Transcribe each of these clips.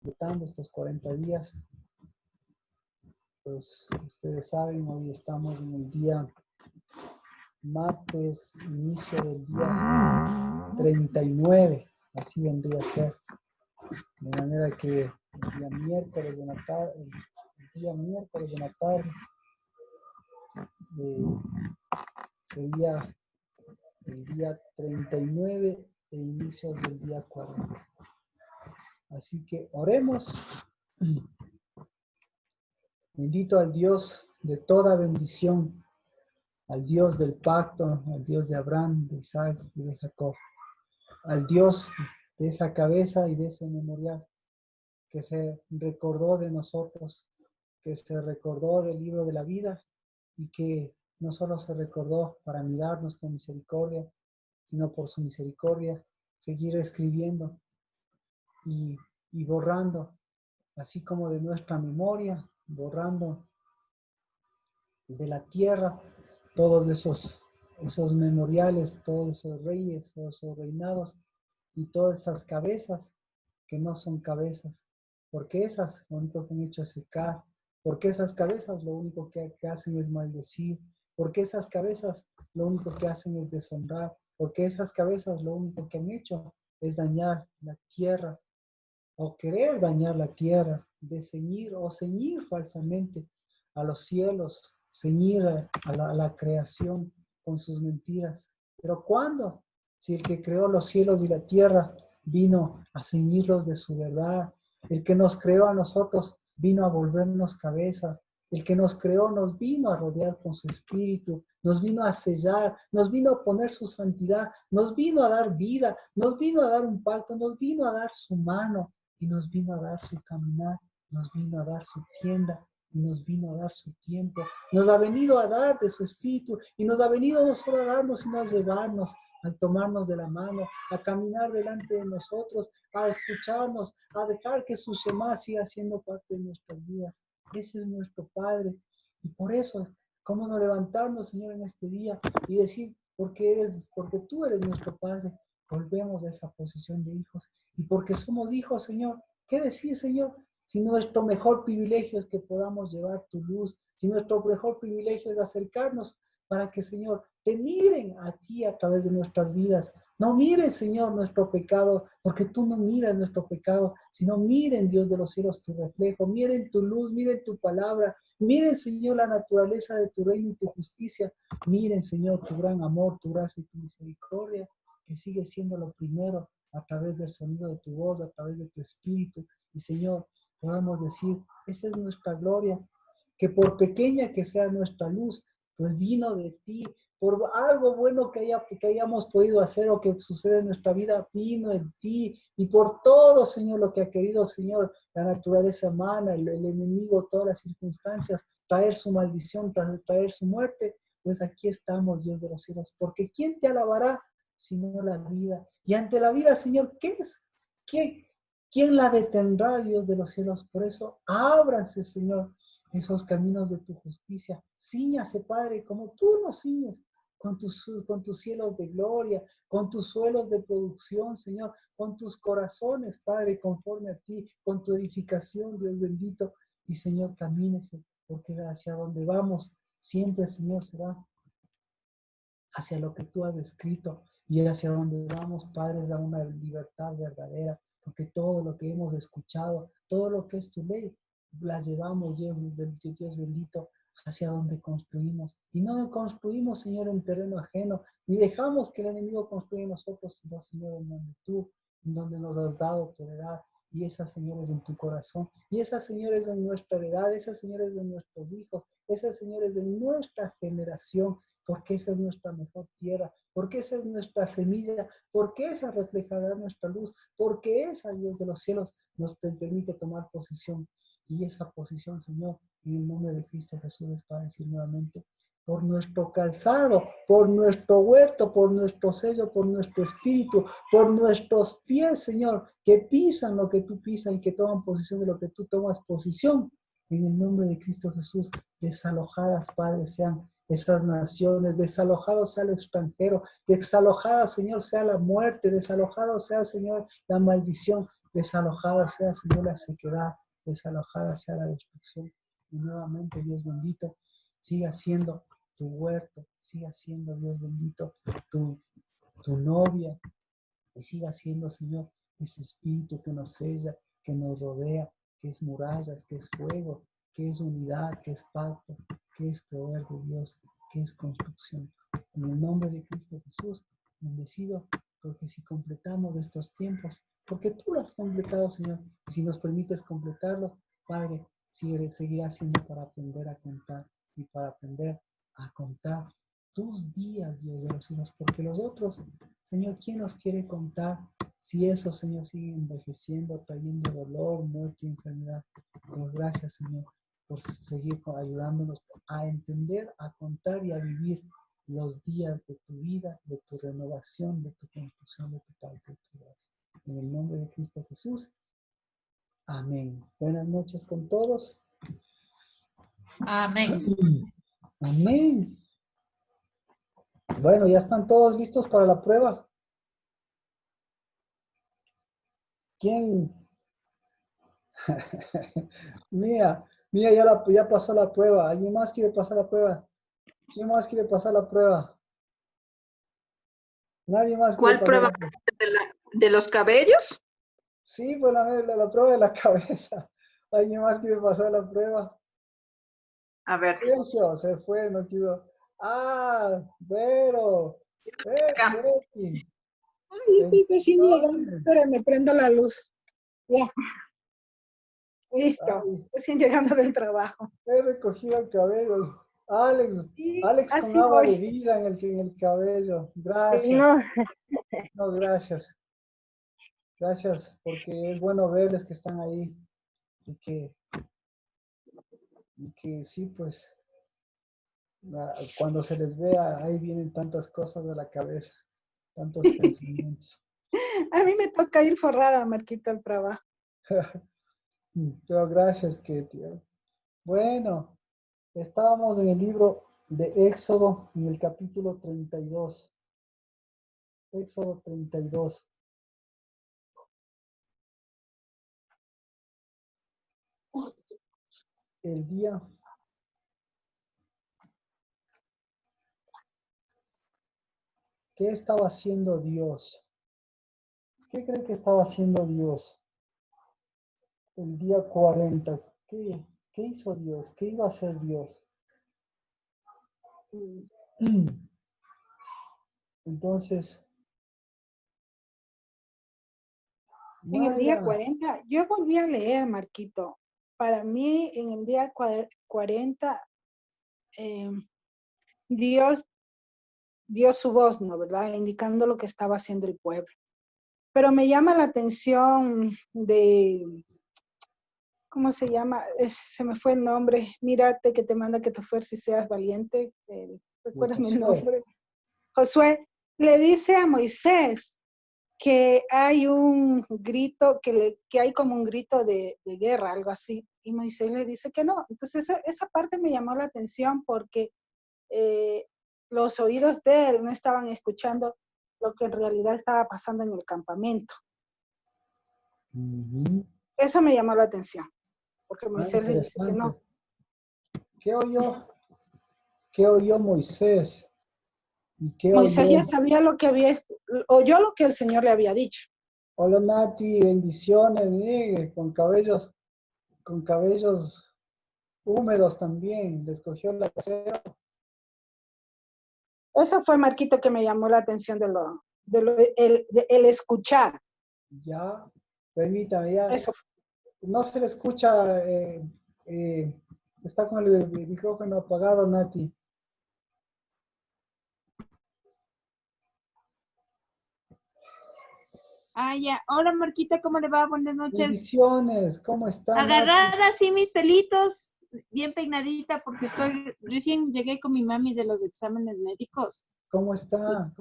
disfrutando estos 40 días. Pues ustedes saben, hoy estamos en el día martes, inicio del día 39, así vendría a ser. De manera que el día miércoles de la tarde, sería el día 39 e inicios del día 40. Así que oremos. Bendito al Dios de toda bendición, al Dios del pacto, al Dios de Abraham, de Isaac y de Jacob, al Dios de esa cabeza y de ese memorial que se recordó de nosotros, que se recordó del libro de la vida y que no solo se recordó para mirarnos con misericordia, sino por su misericordia seguir escribiendo y borrando, así como de nuestra memoria, borrando de la tierra todos esos memoriales, todos esos reyes, todos esos reinados y todas esas cabezas que no son cabezas, porque esas lo único que han hecho es secar, porque esas cabezas lo único que hacen es maldecir, porque esas cabezas lo único que hacen es deshonrar, porque esas cabezas lo único que han hecho es dañar la tierra o querer dañar la tierra, de ceñir o ceñir falsamente a los cielos, ceñir a la creación con sus mentiras. Pero ¿cuándo? Si el que creó los cielos y la tierra vino a ceñirlos de su verdad, el que nos creó a nosotros vino a volvernos cabeza, el que nos creó nos vino a rodear con su espíritu, nos vino a sellar, nos vino a poner su santidad, nos vino a dar vida, nos vino a dar un pacto, nos vino a dar su mano y nos vino a dar su caminar, nos vino a dar su tienda y nos vino a dar su tiempo, nos ha venido a dar de su espíritu y nos ha venido no solo a darnos, sino a llevarnos, a tomarnos de la mano, a caminar delante de nosotros, a escucharnos, a dejar que su Shema siga siendo parte de nuestras vidas. Ese es nuestro Padre. Y por eso, ¿cómo no levantarnos, Señor, en este día y decir, porque tú eres nuestro Padre? Volvemos a esa posición de hijos. Y porque somos hijos, Señor, ¿qué decir, Señor? Si nuestro mejor privilegio es que podamos llevar tu luz, si nuestro mejor privilegio es acercarnos para que, Señor, te miren a ti a través de nuestras vidas. No miren, Señor, nuestro pecado, porque tú no miras nuestro pecado, sino miren, Dios de los cielos, tu reflejo, miren tu luz, miren tu palabra, miren, Señor, la naturaleza de tu reino y tu justicia, miren, Señor, tu gran amor, tu gracia y tu misericordia, que sigue siendo lo primero a través del sonido de tu voz, a través de tu espíritu. Y, Señor, podamos decir, esa es nuestra gloria, que por pequeña que sea nuestra luz, pues vino de ti, por algo bueno que hayamos podido hacer o que sucede en nuestra vida, vino en ti, y por todo, Señor, lo que ha querido, Señor, la naturaleza humana, el enemigo, todas las circunstancias, traer su maldición, traer su muerte, pues aquí estamos, Dios de los cielos, porque ¿quién te alabará sino la vida? Y ante la vida, Señor, ¿qué es? ¿Quién la detendrá, Dios de los cielos? Por eso, ábranse, Señor, esos caminos de tu justicia. Cíñase, Padre, como tú nos ciñes con tus cielos de gloria, con tus suelos de producción, Señor, con tus corazones, Padre, conforme a ti, con tu edificación, Dios bendito. Y, Señor, camínese, porque hacia donde vamos, siempre, Señor, será hacia lo que tú has escrito y hacia donde vamos, Padre, da una libertad verdadera, porque todo lo que hemos escuchado, todo lo que es tu ley, las llevamos, Dios bendito, hacia donde construimos. Y no construimos, Señor, en terreno ajeno, ni dejamos que el enemigo construya en nosotros, sino, Señor, en donde tú, en donde nos has dado tu heredad. Y esas, Señor, es en tu corazón. Y esas, Señor, es de nuestra heredad. Esas, Señor, es de nuestros hijos. Esas, Señor, es de nuestra generación, porque esa es nuestra mejor tierra, porque esa es nuestra semilla, porque esa reflejará nuestra luz, porque esa, Dios de los cielos, nos permite tomar posición. Y esa posición, Señor, en el nombre de Cristo Jesús, es para decir nuevamente, por nuestro calzado, por nuestro huerto, por nuestro sello, por nuestro espíritu, por nuestros pies, Señor, que pisan lo que tú pisas y que toman posición de lo que tú tomas posición. En el nombre de Cristo Jesús, desalojadas, Padre, sean esas naciones, desalojado sea el extranjero, desalojada, Señor, sea la muerte, desalojado sea, Señor, la maldición, Desalojada sea, Señor, la sequedad, desalojada sea la destrucción. Y nuevamente, Dios bendito, siga siendo tu huerto, siga siendo, Dios bendito, tu, tu novia, y siga siendo, Señor, ese espíritu que nos sella, que nos rodea, que es murallas, que es fuego, que es unidad, que es pacto, que es poder de Dios, que es construcción. En el nombre de Cristo Jesús, bendecido, porque si completamos estos tiempos, porque tú lo has completado, Señor, y si nos permites completarlo, Padre, seguirá siendo para aprender a contar y para aprender a contar tus días, Dios de los cielos, porque los otros, Señor, ¿quién nos quiere contar si eso, Señor, sigue envejeciendo, trayendo dolor, muerte y enfermedad? Pues gracias, Señor, por seguir ayudándonos a entender, a contar y a vivir los días de tu vida, de tu renovación, de tu construcción, de tu parte, de tu gracia. En el nombre de Cristo Jesús. Amén. Buenas noches con todos. Amén. Amén. Bueno, ya están todos listos para la prueba. ¿Quién? Mía, ya pasó la prueba. ¿Alguien más quiere pasar la prueba? ¿Quién más quiere pasar la prueba? Nadie más quiere ¿Cuál pasar prueba? la prueba. ¿De los cabellos? Sí, pues la prueba de la cabeza. ¿Alguien más quiere pasar la prueba? A ver, Sergio, se fue, no quiso. Ah, Vero. acá. Betty. Ay, estoy recién llegando. Bendiciones. Espérame, prendo la luz. Ya, listo. Ay, Recién llegando del trabajo. he recogido el cabello. Alex, Y Alex con así agua de voy. vida en el cabello. Gracias. No, No, gracias. Gracias, porque es bueno verles que están ahí y que sí, pues, cuando se les vea, ahí vienen tantas cosas de la cabeza, tantos pensamientos. a mí me toca ir forrada, Marquita, al trabajo. Pero gracias, Ketty. Bueno, estábamos en el libro de Éxodo, en el capítulo 32. Éxodo 32. El día. ¿Qué estaba haciendo Dios? ¿Qué cree que estaba haciendo Dios el día 40? ¿Qué hizo Dios? ¿Qué iba a hacer Dios? Entonces, En el día Mayra, 40, yo volví a leer, Marquito. Para mí, en el día 40, Dios dio su voz, ¿no? ¿Verdad? Indicando lo que estaba haciendo el pueblo. Pero me llama la atención de, ¿cómo se llama? Se me fue el nombre. Mírate que te manda que te fuerces y seas valiente. Recuérdame el Josué, nombre. Josué le dice a Moisés que hay un grito, que hay como un grito de guerra, algo así. Y Moisés le dice que no. Entonces esa parte me llamó la atención porque los oídos de él no estaban escuchando lo que en realidad estaba pasando en el campamento. Eso me llamó la atención, porque Moisés le dice que interesante. no. ¿Qué oyó? ¿Qué oyó Moisés? ¿Y qué Moisés oyó? ya sabía lo que oyó lo que el Señor le había dicho. Hola Nati, bendiciones, con cabellos húmedos también. Les cogió la cera. Eso fue, Marquito, que me llamó la atención el escuchar. Ya, permítame, ya. Eso. No se le escucha, está con el micrófono apagado, Nati. Ah, ya. Hola, Marquita, ¿cómo le va? Buenas noches. Bendiciones, ¿cómo está, Nati? Agarrada así mis pelitos, bien peinadita, porque recién llegué con mi mami de los exámenes médicos. ¿Cómo está?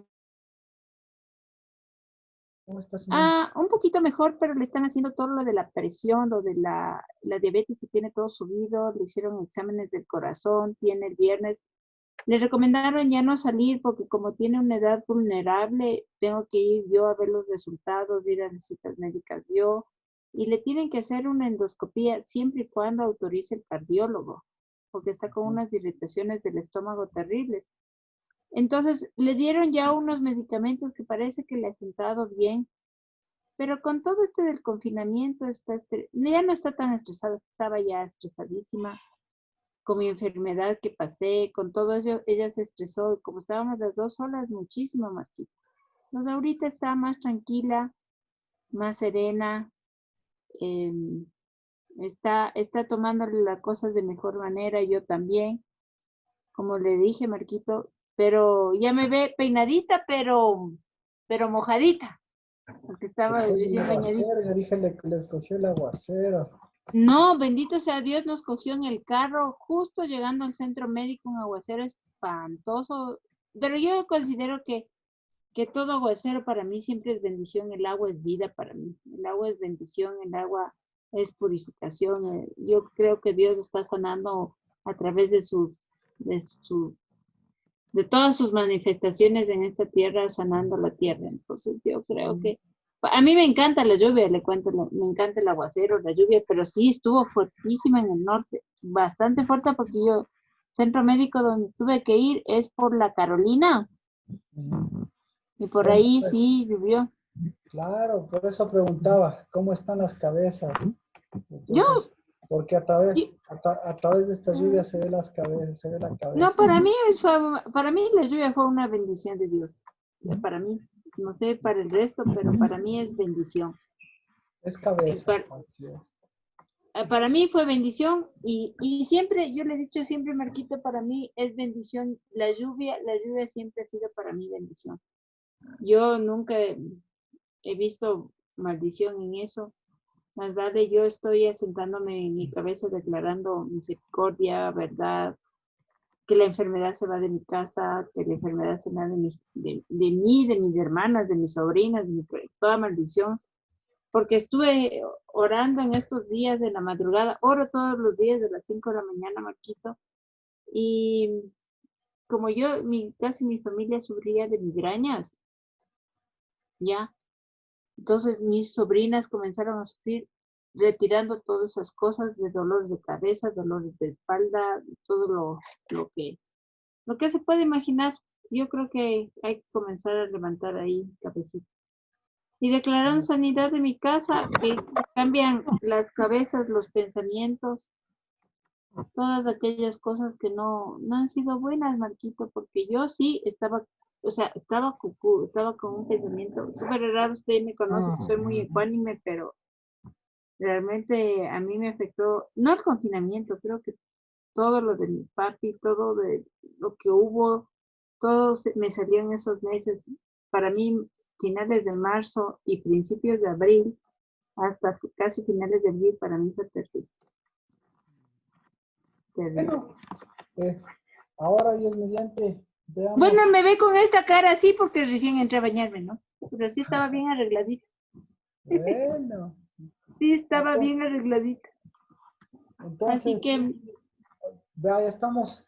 ¿Cómo está su mami? Un poquito mejor, pero le están haciendo todo lo de la presión, lo de la diabetes que tiene todo subido, le hicieron exámenes del corazón, tiene el viernes. Le recomendaron ya no salir porque como tiene una edad vulnerable, tengo que ir yo a ver los resultados, ir a visitas médicas yo. y le tienen que hacer una endoscopía siempre y cuando autorice el cardiólogo, porque está con unas irritaciones del estómago terribles. Entonces, le dieron ya unos medicamentos que parece que le ha sentado bien, pero con todo este del confinamiento, ya no está tan estresada, estaba ya estresadísima con mi enfermedad que pasé, con todo eso, ella se estresó, y como estábamos las dos solas, muchísimo, Marquita. Entonces, ahorita está más tranquila, más serena, está tomándole las cosas de mejor manera, yo también, como le dije, Marquito, pero ya me ve peinadita, pero mojadita, porque estaba Después del recién bañadita. aguacero, ya dije, les cogió el aguacero. No, bendito sea Dios, nos cogió en el carro, justo llegando al centro médico, un aguacero espantoso, pero yo considero que todo aguacero para mí siempre es bendición, el agua es vida para mí, el agua es bendición, el agua es purificación, yo creo que Dios está sanando a través de su, de todas sus manifestaciones en esta tierra, sanando la tierra. Entonces yo creo que a mí me encanta la lluvia, le cuento, me encanta el aguacero, la lluvia, pero sí estuvo fuertísima en el norte, bastante fuerte porque yo, centro médico donde tuve que ir es por la Carolina y por Por eso, ahí sí llovió. claro, por eso preguntaba, ¿cómo están las cabezas? Yo, Entonces, porque sí, a través de estas lluvias se ve las cabezas, se ve la no, cabeza. para mí la lluvia fue una bendición de Dios. Para mí, no sé para el resto, pero para mí es bendición. Es Y cabeza, así es. para mí fue bendición y siempre, yo le he dicho siempre, Marquito, para mí es bendición. La lluvia siempre ha sido para mí bendición. Yo nunca he visto maldición en eso. Más vale, yo estoy asentándome en mi cabeza declarando misericordia, verdad, que la enfermedad se va de mi casa, que la enfermedad se va de mí, de mis hermanas, de mis sobrinas, toda maldición. Porque estuve orando en estos días de la madrugada, oro todos los días de las 5 de la mañana, Marquito, y como yo, casi mi familia sufría de migrañas, ya, entonces mis sobrinas comenzaron a sufrir retirando todas esas cosas de dolores de cabeza, dolores de espalda, todo lo que se puede imaginar. Yo creo que hay que comenzar a levantar ahí cabecita. Y declararon sanidad de mi casa, que se cambian las cabezas, los pensamientos, todas aquellas cosas que no han sido buenas, Marquito, porque yo sí estaba, o sea, estaba cucú, estaba con un pensamiento súper raro. Usted me conoce que soy muy ecuánime, pero realmente a mí me afectó, no el confinamiento, creo que todo lo de mi papi, todo de lo que hubo, me salió en esos meses. Para mí, finales de marzo y principios de abril, hasta casi finales de abril, para mí fue terrible. Terrible. Bueno, ahora Dios mediante, veamos. Bueno, me ve con esta cara así porque recién entré a bañarme, ¿no? Pero sí estaba bien arregladita. Bueno, Sí estaba bien arregladita. entonces, Así que, vea, ya estamos,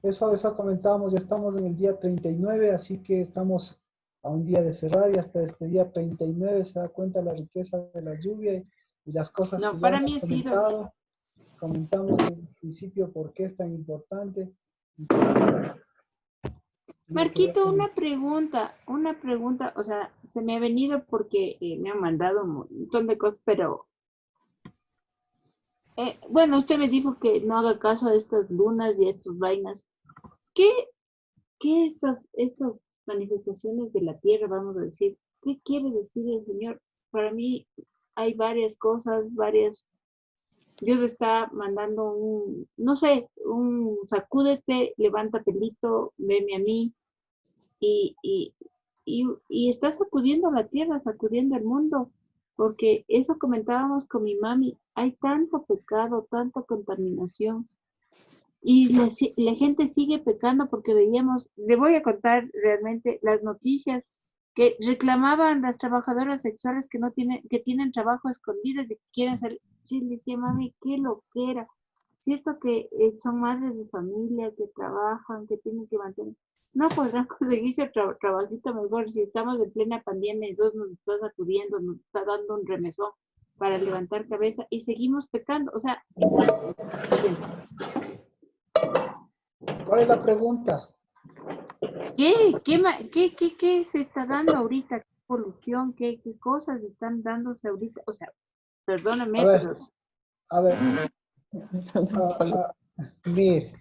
eso comentábamos, ya estamos en el día 39, así que estamos a un día de cerrar y hasta este día 39 se da cuenta la riqueza de la lluvia y las cosas no, que ya para hemos mí ha sido. comentado. Comentamos desde el principio por qué es tan importante. Marquito, una pregunta, o sea, se me ha venido porque me han mandado un montón de cosas, pero bueno, usted me dijo que no haga caso a estas lunas y a estas vainas. ¿Qué estas manifestaciones de la tierra, vamos a decir, qué quiere decir el Señor? Para mí hay varias cosas, Dios está mandando no sé, un sacúdete, levanta pelito, veme a mí, y, y, y está sacudiendo la tierra, sacudiendo el mundo, porque eso comentábamos con mi mami, hay tanto pecado, tanta contaminación, y la gente sigue pecando porque veíamos, le voy a contar realmente las noticias que reclamaban las trabajadoras sexuales que tienen trabajo escondido y que quieren salir. Sí, le decía, mami, qué loquera. Cierto que son madres de familia, que trabajan, que tienen que mantener. No podrán conseguirse trabajito mejor si estamos en plena pandemia y Dios nos está sacudiendo, nos está dando un remesón. para levantar cabeza y seguimos pecando. O sea, ¿Cuál es la pregunta? ¿qué se está dando ahorita? ¿Qué evolución? ¿Qué cosas están dándose ahorita? O sea, perdóname, A ver, pero a ver, mire,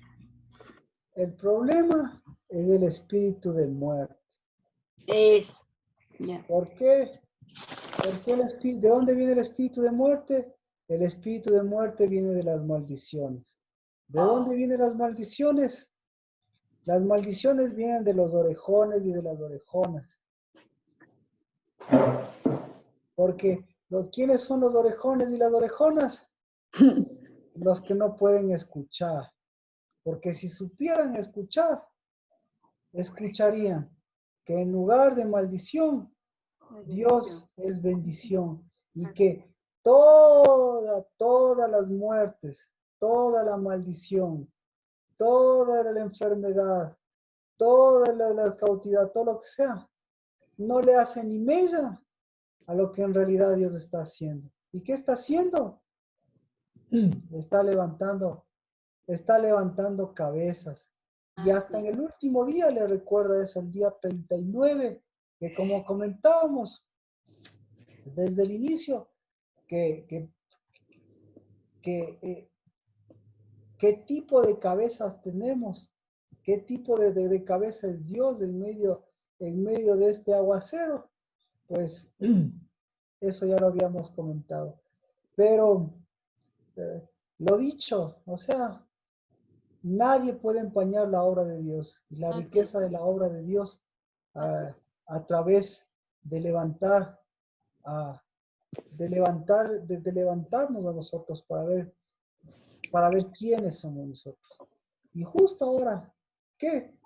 el problema es el espíritu de muerte. es, ya. ¿Por qué? Porque ¿de dónde viene el espíritu de muerte? El espíritu de muerte viene de las maldiciones. ¿De dónde vienen las maldiciones? Las maldiciones vienen de los orejones y de las orejonas. Porque, ¿quiénes son los orejones y las orejonas? Los que no pueden escuchar. Porque si supieran escuchar, escucharían que en lugar de maldición, Dios es bendición. Y que todas las muertes, toda la maldición, toda la enfermedad, toda la cautividad, todo lo que sea, no le hace ni mella a lo que en realidad Dios está haciendo. ¿Y qué está haciendo? Está levantando cabezas. Y hasta en el último día le recuerda eso, el día 39, que como comentábamos desde el inicio, qué tipo de cabezas tenemos, qué tipo de cabeza es Dios en medio de este aguacero. Pues eso ya lo habíamos comentado. Pero lo dicho, o sea, nadie puede empañar la obra de Dios. Y la riqueza de la obra de Dios a través de levantarnos a nosotros para ver quiénes somos nosotros. Y justo ahora, ¿qué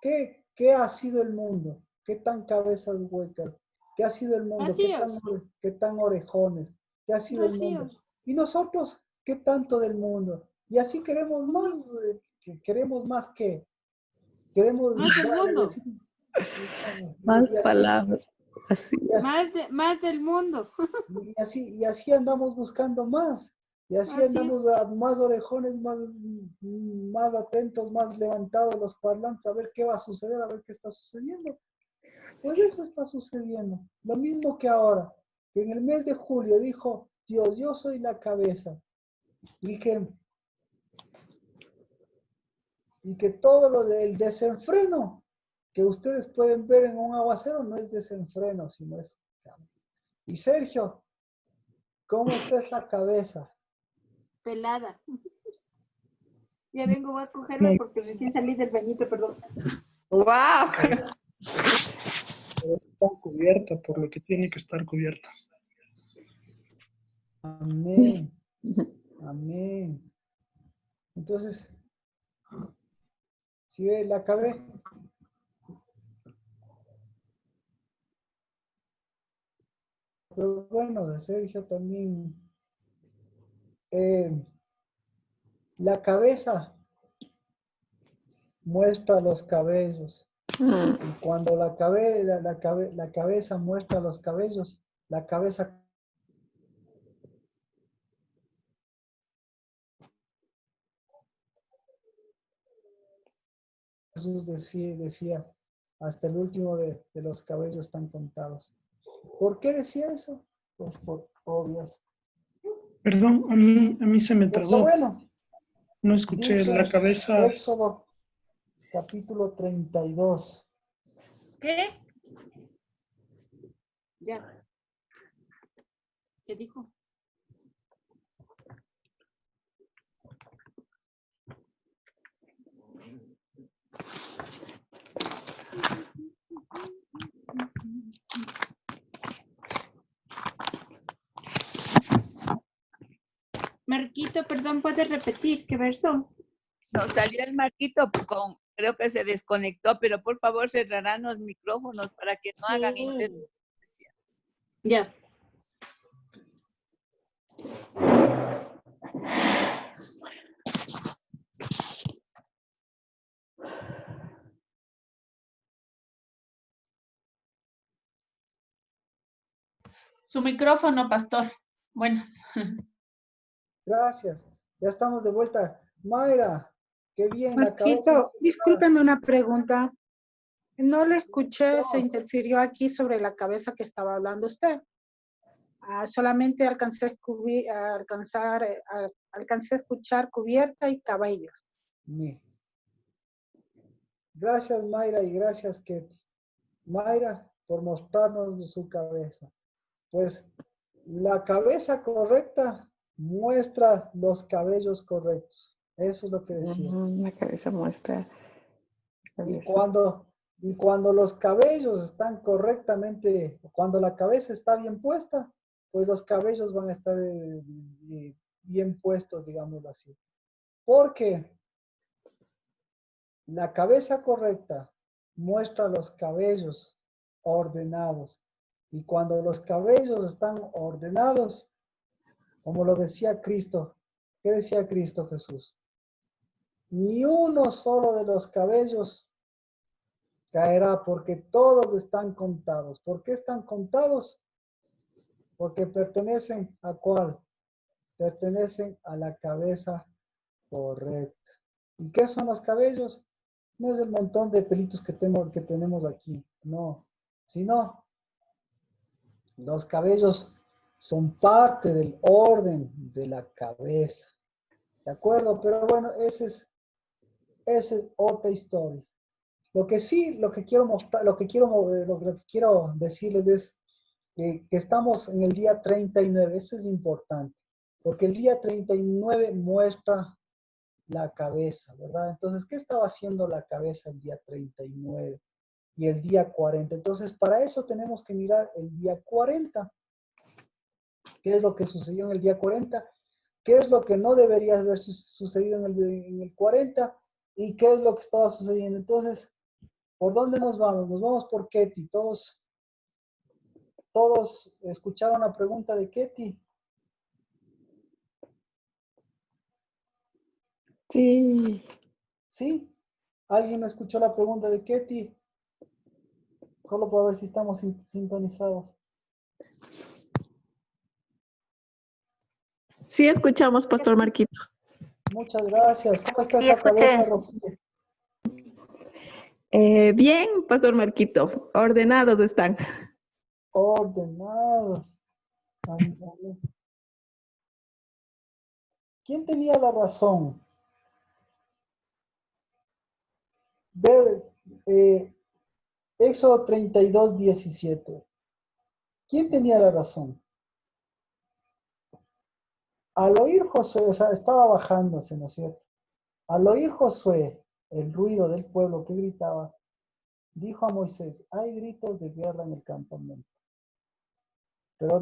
ha sido el mundo? ¿Qué tan cabezas huecas? ¿Qué ha sido el mundo? ¿Qué tan orejones? ¿Qué ha sido el mundo? Y nosotros, ¿qué tanto del mundo? Y así queremos más que queremos Más del mundo. decir, Más palabras. Así. Más del mundo. Y así andamos buscando más. Y así andamos más orejones, más atentos, más levantados los parlantes, a ver qué va a suceder, a ver qué está sucediendo. Pues eso está sucediendo. Lo mismo que ahora, que en el mes de julio dijo Dios, yo soy la cabeza. Y que todo lo del desenfreno que ustedes pueden ver en un aguacero no es desenfreno, sino es... Y Sergio, ¿cómo está esa cabeza? Pelada. Ya vengo, voy a cogerme porque recién salí del bañito, perdón. ¡Wow! Está cubierta por lo que tiene que estar cubierta. Amén. Amén. Entonces, si ve, la acabé. Pero bueno, de Sergio también. La cabeza muestra los cabellos. Y cuando la cabeza muestra los cabellos, la cabeza... Jesús decía, hasta el último de los cabellos están contados. ¿Por qué decía eso? Pues por obvias. Perdón, a mí se me Pues trabó. bueno, No escuché dice la cabeza. Éxodo capítulo 32. ¿Qué? Ya. ¿Qué dijo? Marquito, perdón, ¿puedes repetir qué verso? Nos salió el Marquito creo que se desconectó, pero por favor cerrarán los micrófonos para que no hagan interferencia. Ya. Su micrófono, pastor. Buenas. Gracias. Ya estamos de vuelta. Mayra, qué bien, la cabeza. Marquito, discúlpeme una pregunta. No le escuché, se interfirió aquí sobre la cabeza que estaba hablando usted. Solamente alcancé a escuchar cubierta y cabellos. Gracias, Mayra, y gracias, Ketty. Mayra, por mostrarnos de su cabeza. Pues la cabeza correcta muestra los cabellos correctos. Eso es lo que decía. La cabeza muestra. Y cuando los cabellos están correctamente, cuando la cabeza está bien puesta, pues los cabellos van a estar bien puestos, digámoslo así. Porque la cabeza correcta muestra los cabellos ordenados. Y cuando los cabellos están ordenados, como lo decía Cristo, ¿qué decía Cristo Jesús? Ni uno solo de los cabellos caerá, porque todos están contados. ¿Por qué están contados? Porque pertenecen ¿a cuál? Pertenecen a la cabeza correcta. ¿Y qué son los cabellos? No es el montón de pelitos que tenemos aquí, no. Sino, los cabellos son parte del orden de la cabeza. ¿De acuerdo? Pero bueno, esa es otra historia. Lo que sí, lo que quiero mostrar, lo que quiero decirles es que estamos en el día 39. Eso es importante, porque el día 39 muestra la cabeza, ¿verdad? Entonces, ¿qué estaba haciendo la cabeza el día 39 y el día 40? Entonces, para eso tenemos que mirar el día 40. ¿Qué es lo que sucedió en el día 40? ¿Qué es lo que no debería haber sucedido en el 40? ¿Y qué es lo que estaba sucediendo? Entonces, ¿por dónde nos vamos? Nos vamos por Ketty. Todos escucharon la pregunta de Ketty. Sí. ¿Sí? ¿Alguien escuchó la pregunta de Ketty? Solo para ver si estamos sintonizados. Sí, escuchamos, Pastor Marquito. Muchas gracias. ¿Cómo está Sí, esa escuché. cabeza, Rocío? Bien, Pastor Marquito. Ordenados están. Ordenados. ¿Quién tenía la razón? Ver Éxodo 32, 17. ¿Quién tenía la razón? Al oír Josué, o sea, estaba bajándose, ¿no es cierto? Al oír Josué el ruido del pueblo que gritaba, dijo a Moisés, hay gritos de guerra en el campamento. Pero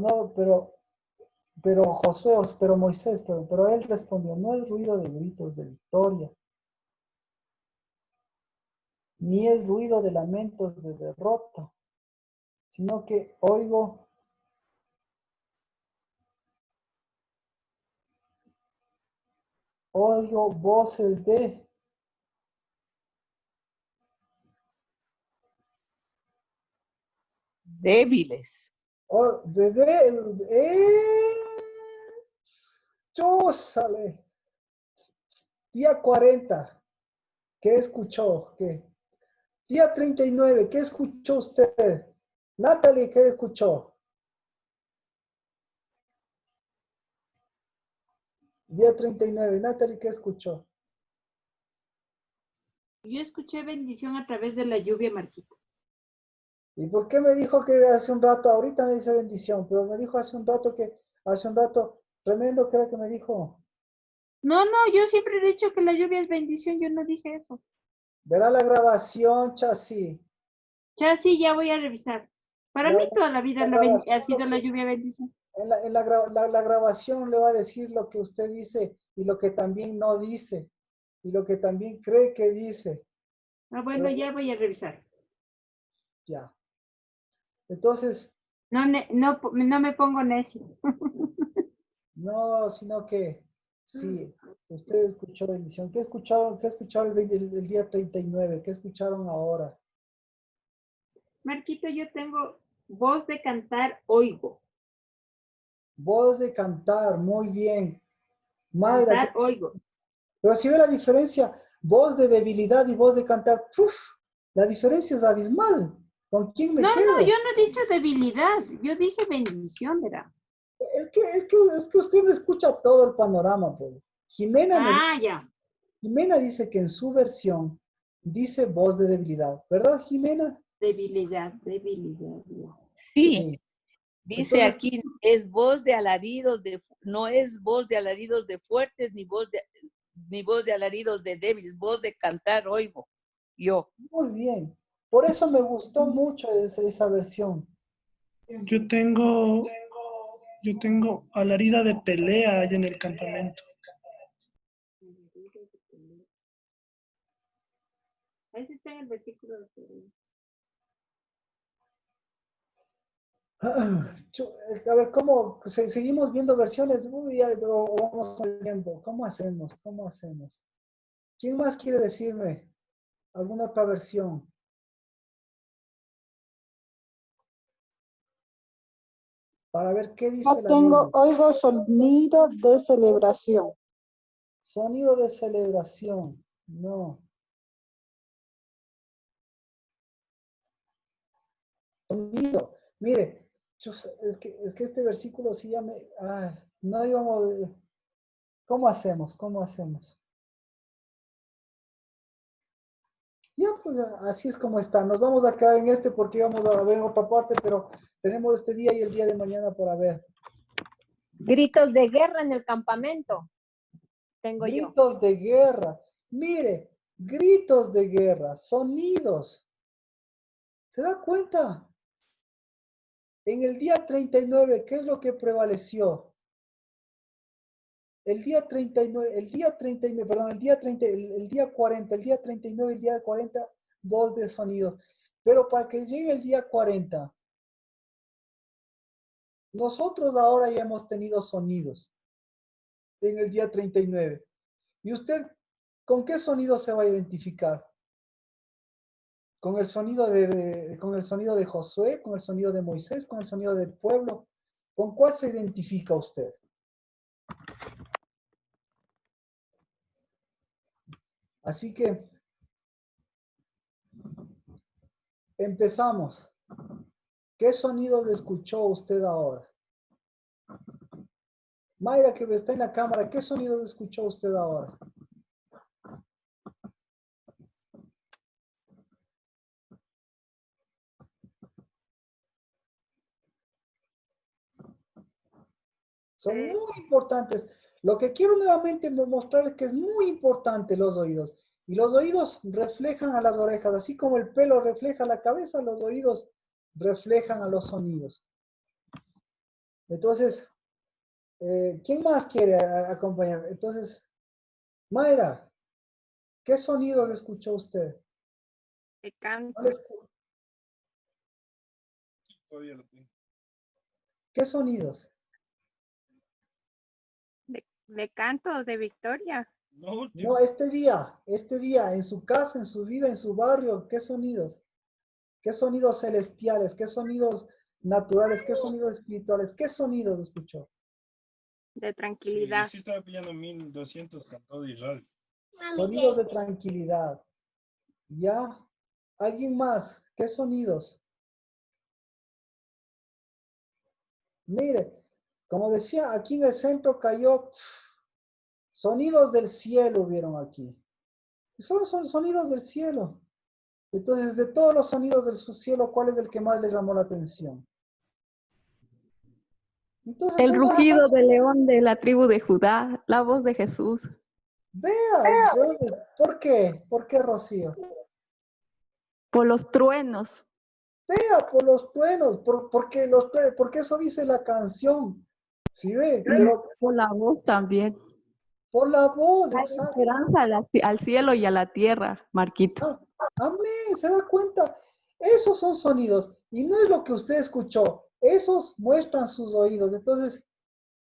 Moisés, pero él respondió, no es ruido de gritos de victoria, ni es ruido de lamentos de derrota, sino que oigo voces de Débiles. ¡Chúsale! Día 40, ¿qué escuchó? ¿Qué? Día 39, ¿qué escuchó usted? Natalie, ¿qué escuchó? Día 39, Natalie, ¿qué escuchó? Yo escuché bendición a través de la lluvia, Marquito. ¿Y por qué me dijo que hace un rato, ahorita me dice bendición, pero me dijo hace un rato, tremendo que era que me dijo? No, yo siempre he dicho que la lluvia es bendición, yo no dije eso. Verá la grabación, Chasi. Chasi, ya voy a revisar. Para mí toda la vida ha sido la lluvia bendición. En la grabación le va a decir lo que usted dice y lo que también no dice y lo que también cree que dice. Bueno, ya voy a revisar. Ya. Entonces. No me pongo necio. No, sino que sí, usted escuchó bendición. ¿Qué escucharon el día 39? ¿Qué escucharon ahora? Marquito, yo tengo voz de cantar, oigo. Voz de cantar, muy bien. Mayra, Cantar, oigo. pero si ve la diferencia, voz de debilidad y voz de cantar, ¡puf! La diferencia es abismal. ¿Con quién me No, quedo? no, yo no he dicho debilidad. Yo dije bendición, verá. Es que usted escucha todo el panorama, pues. Ah, ya. Jimena dice que en su versión dice voz de debilidad, ¿verdad, Jimena? Debilidad, debilidad. Ya. Sí, dice Entonces, aquí, es voz de alaridos, no es voz de alaridos de fuertes, ni voz de alaridos de débiles, voz de cantar oigo. Yo. muy bien. Por eso me gustó mucho esa versión. Yo tengo alarido de pelea allá en el campamento. Ahí está en el versículo de A ver, ¿cómo? ¿Seguimos viendo versiones? Uy, o vamos viendo. ¿Cómo hacemos? ¿Cómo hacemos? ¿Quién más quiere decirme alguna otra versión? Para ver qué dice No la tengo, Biblia. oigo sonido de celebración. Sonido de celebración. No. Sonido. Mire, es que este versículo sí ya me... no íbamos... ¿Cómo hacemos? ¿Cómo hacemos? Ya, pues así es como está. Nos vamos a quedar en este porque íbamos a ver otra parte, pero tenemos este día y el día de mañana para ver. Gritos de guerra en el campamento. Tengo yo. Gritos de guerra. Mire, gritos de guerra, sonidos. ¿Se da cuenta? En el día 39, ¿qué es lo que prevaleció? El día 39, el día 39, perdón, el día 30, el día 40, el día 39, el día 40, voz de sonidos. Pero para que llegue el día 40, nosotros ahora ya hemos tenido sonidos en el día 39. ¿Y usted con qué sonido se va a identificar? ¿Con el sonido con el sonido de Josué, con el sonido de Moisés, con el sonido del pueblo? ¿Con cuál se identifica usted? Así que empezamos. ¿Qué sonido le escuchó usted ahora? Mayra, que está en la cámara, ¿qué sonido le escuchó usted ahora? Son muy importantes. Lo que quiero nuevamente mostrarles que es muy importante los oídos. Y los oídos reflejan a las orejas, así como el pelo refleja la cabeza, los oídos reflejan a los sonidos. Entonces, ¿quién más quiere acompañar? Entonces, Mayra, ¿qué sonidos escuchó usted? De canto, ¿Qué sonidos? de canto, de victoria. No, este día, en su casa, en su vida, en su barrio, ¿qué sonidos? ¿Qué sonidos celestiales? ¿Qué sonidos naturales? ¿Qué sonidos espirituales? ¿Qué sonidos escuchó? De tranquilidad. Sí, estaba pillando 1200 cantó de Israel. Sonidos de tranquilidad. ¿Ya? ¿Alguien más? ¿Qué sonidos? Mire, como decía, aquí en el centro cayó sonidos del cielo, vieron aquí. Son sonidos del cielo. Entonces, de todos los sonidos del cielo, ¿cuál es el que más les llamó la atención? Entonces, El rugido del león de la tribu de Judá, la voz de Jesús. Vea, ¿por qué? ¿Por qué, Rocío? Por los truenos. Vea, por los truenos, porque eso dice la canción. ¿Sí ve? Por la voz también. Por la voz, Hay exacto. esperanza al cielo y a la tierra, Marquito. Amén, ¿se da cuenta? Esos son sonidos y no es lo que usted escuchó, esos muestran sus oídos. Entonces,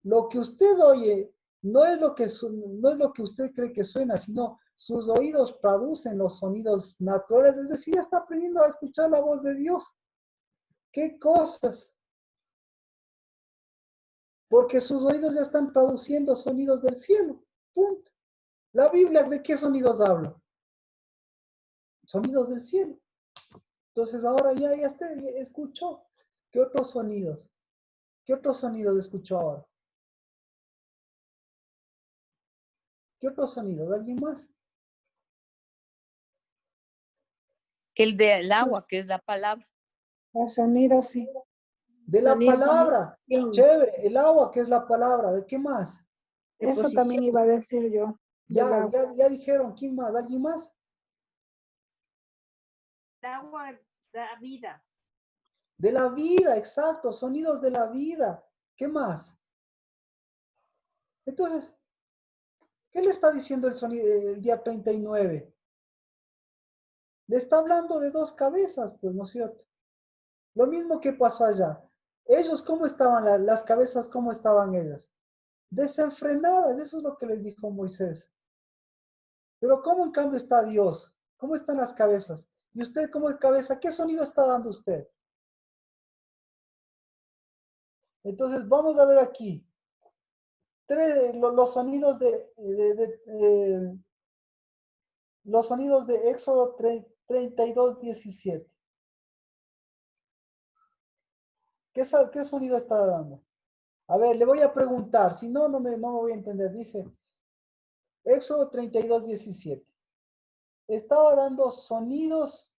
lo que usted oye no es lo que usted cree que suena, sino sus oídos traducen los sonidos naturales, es decir, está aprendiendo a escuchar la voz de Dios. ¿Qué cosas? Porque sus oídos ya están traduciendo sonidos del cielo. Punto. La Biblia, ¿de qué sonidos habla? Sonidos del cielo. Entonces ahora ya escuchó. ¿Qué otros sonidos? ¿Qué otros sonidos escuchó ahora? ¿Qué otros sonidos? ¿Alguien más? El del agua, que es la palabra. Los sonidos, sí. De la Sonido palabra. como- Chévere. El agua, que es la palabra. ¿De qué más? de Eso posición. también iba a decir yo. del agua. Ya dijeron. ¿Quién más? ¿Alguien más? El agua da vida. De la vida, exacto. Sonidos de la vida. ¿Qué más? Entonces, ¿qué le está diciendo el sonido el día 39? Le está hablando de dos cabezas, pues, ¿no es cierto? Lo mismo que pasó allá. Ellos, ¿cómo estaban? Las cabezas, ¿cómo estaban ellas? Desenfrenadas, eso es lo que les dijo Moisés. Pero ¿cómo en cambio está Dios? ¿Cómo están las cabezas? ¿Y usted cómo es cabeza? ¿Qué sonido está dando usted? Entonces, vamos a ver aquí. Los sonidos los sonidos de Éxodo 32, 17. ¿Qué sonido está dando? A ver, le voy a preguntar, si no, no me voy a entender. Dice, Éxodo 32, 17. Estaba dando sonidos.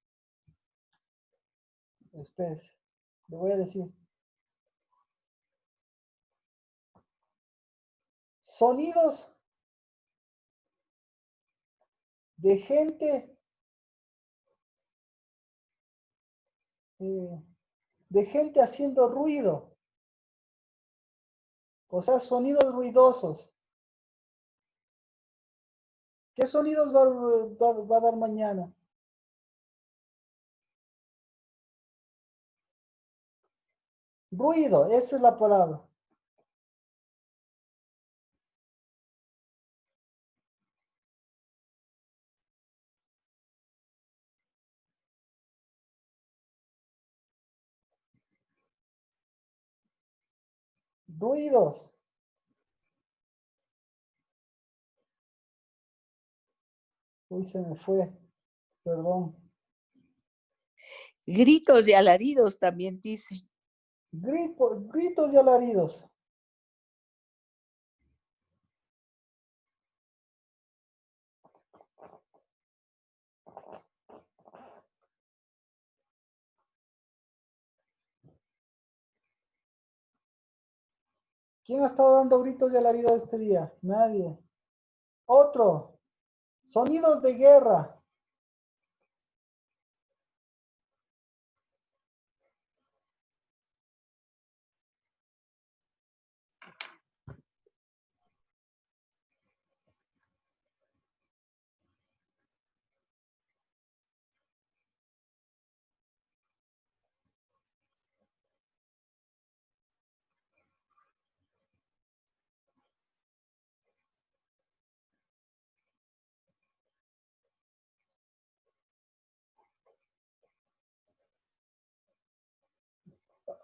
Espérese, le voy a decir. Sonidos de gente, haciendo ruido. O sea, sonidos ruidosos. ¿Qué sonidos va a dar mañana? Ruido, esa es la palabra. Ruidos. Uy, se me fue. Perdón. Gritos y alaridos también dice. Gritos y alaridos. ¿Quién ha estado dando gritos y alaridos este día? Nadie. Otro. Sonidos de guerra.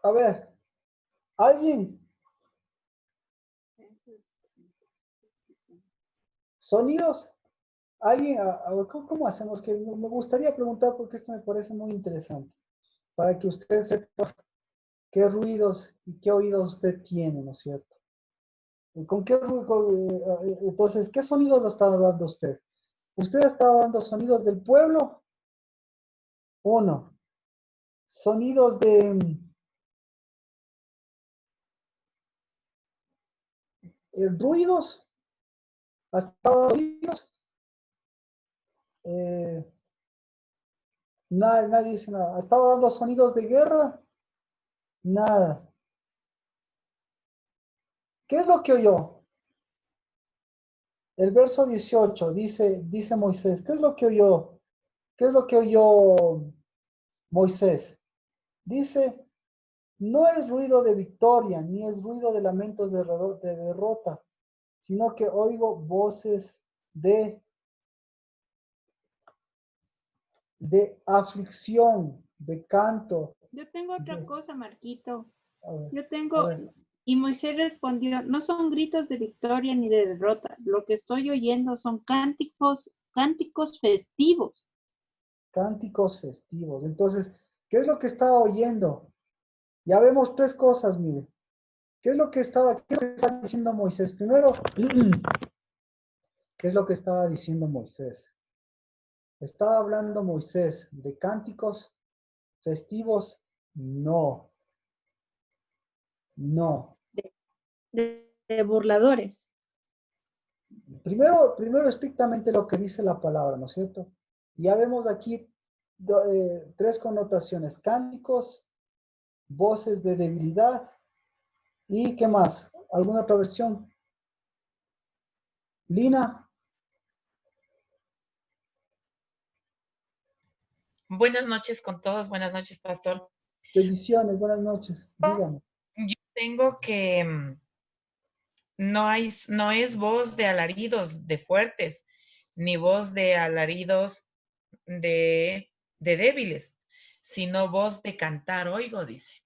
A ver. ¿Alguien? ¿Sonidos? ¿Alguien? A ver, ¿cómo hacemos? Que me gustaría preguntar porque esto me parece muy interesante. Para que usted sepa qué ruidos y qué oídos usted tiene, ¿no es cierto? ¿Con qué entonces, ¿qué sonidos ha estado dando usted? ¿Usted ha estado dando sonidos del pueblo? Uno. Sonidos de ruidos. ¿Ha estado dando ruidos? Nadie dice nada. ¿Ha estado dando sonidos de guerra? Nada. ¿Qué es lo que oyó? El verso 18 dice Moisés. ¿Qué es lo que oyó? ¿Qué es lo que oyó Moisés? Dice, no es ruido de victoria, ni es ruido de lamentos de derrota, sino que oigo voces de aflicción, de canto. Yo tengo otra cosa, Marquito. A ver, Yo a tengo, ver. Y Moisés respondió, no son gritos de victoria ni de derrota. Lo que estoy oyendo son cánticos festivos. Cánticos festivos. Entonces, ¿qué es lo que estaba oyendo? Ya vemos tres cosas, mire. ¿Qué es lo que estaba diciendo Moisés? Primero, ¿qué es lo que estaba diciendo Moisés? ¿Estaba hablando Moisés de cánticos festivos? No. No. De burladores. Primero estrictamente lo que dice la palabra, ¿no es cierto? Ya vemos aquí tres connotaciones: cánticos, voces de debilidad y ¿qué más? ¿Alguna otra versión? Lina. Buenas noches con todos, buenas noches, pastor. Bendiciones, buenas noches. Dígame. Yo tengo que no es voz de alaridos de fuertes, ni voz de alaridos de débiles, sino voz de cantar, oigo, dice.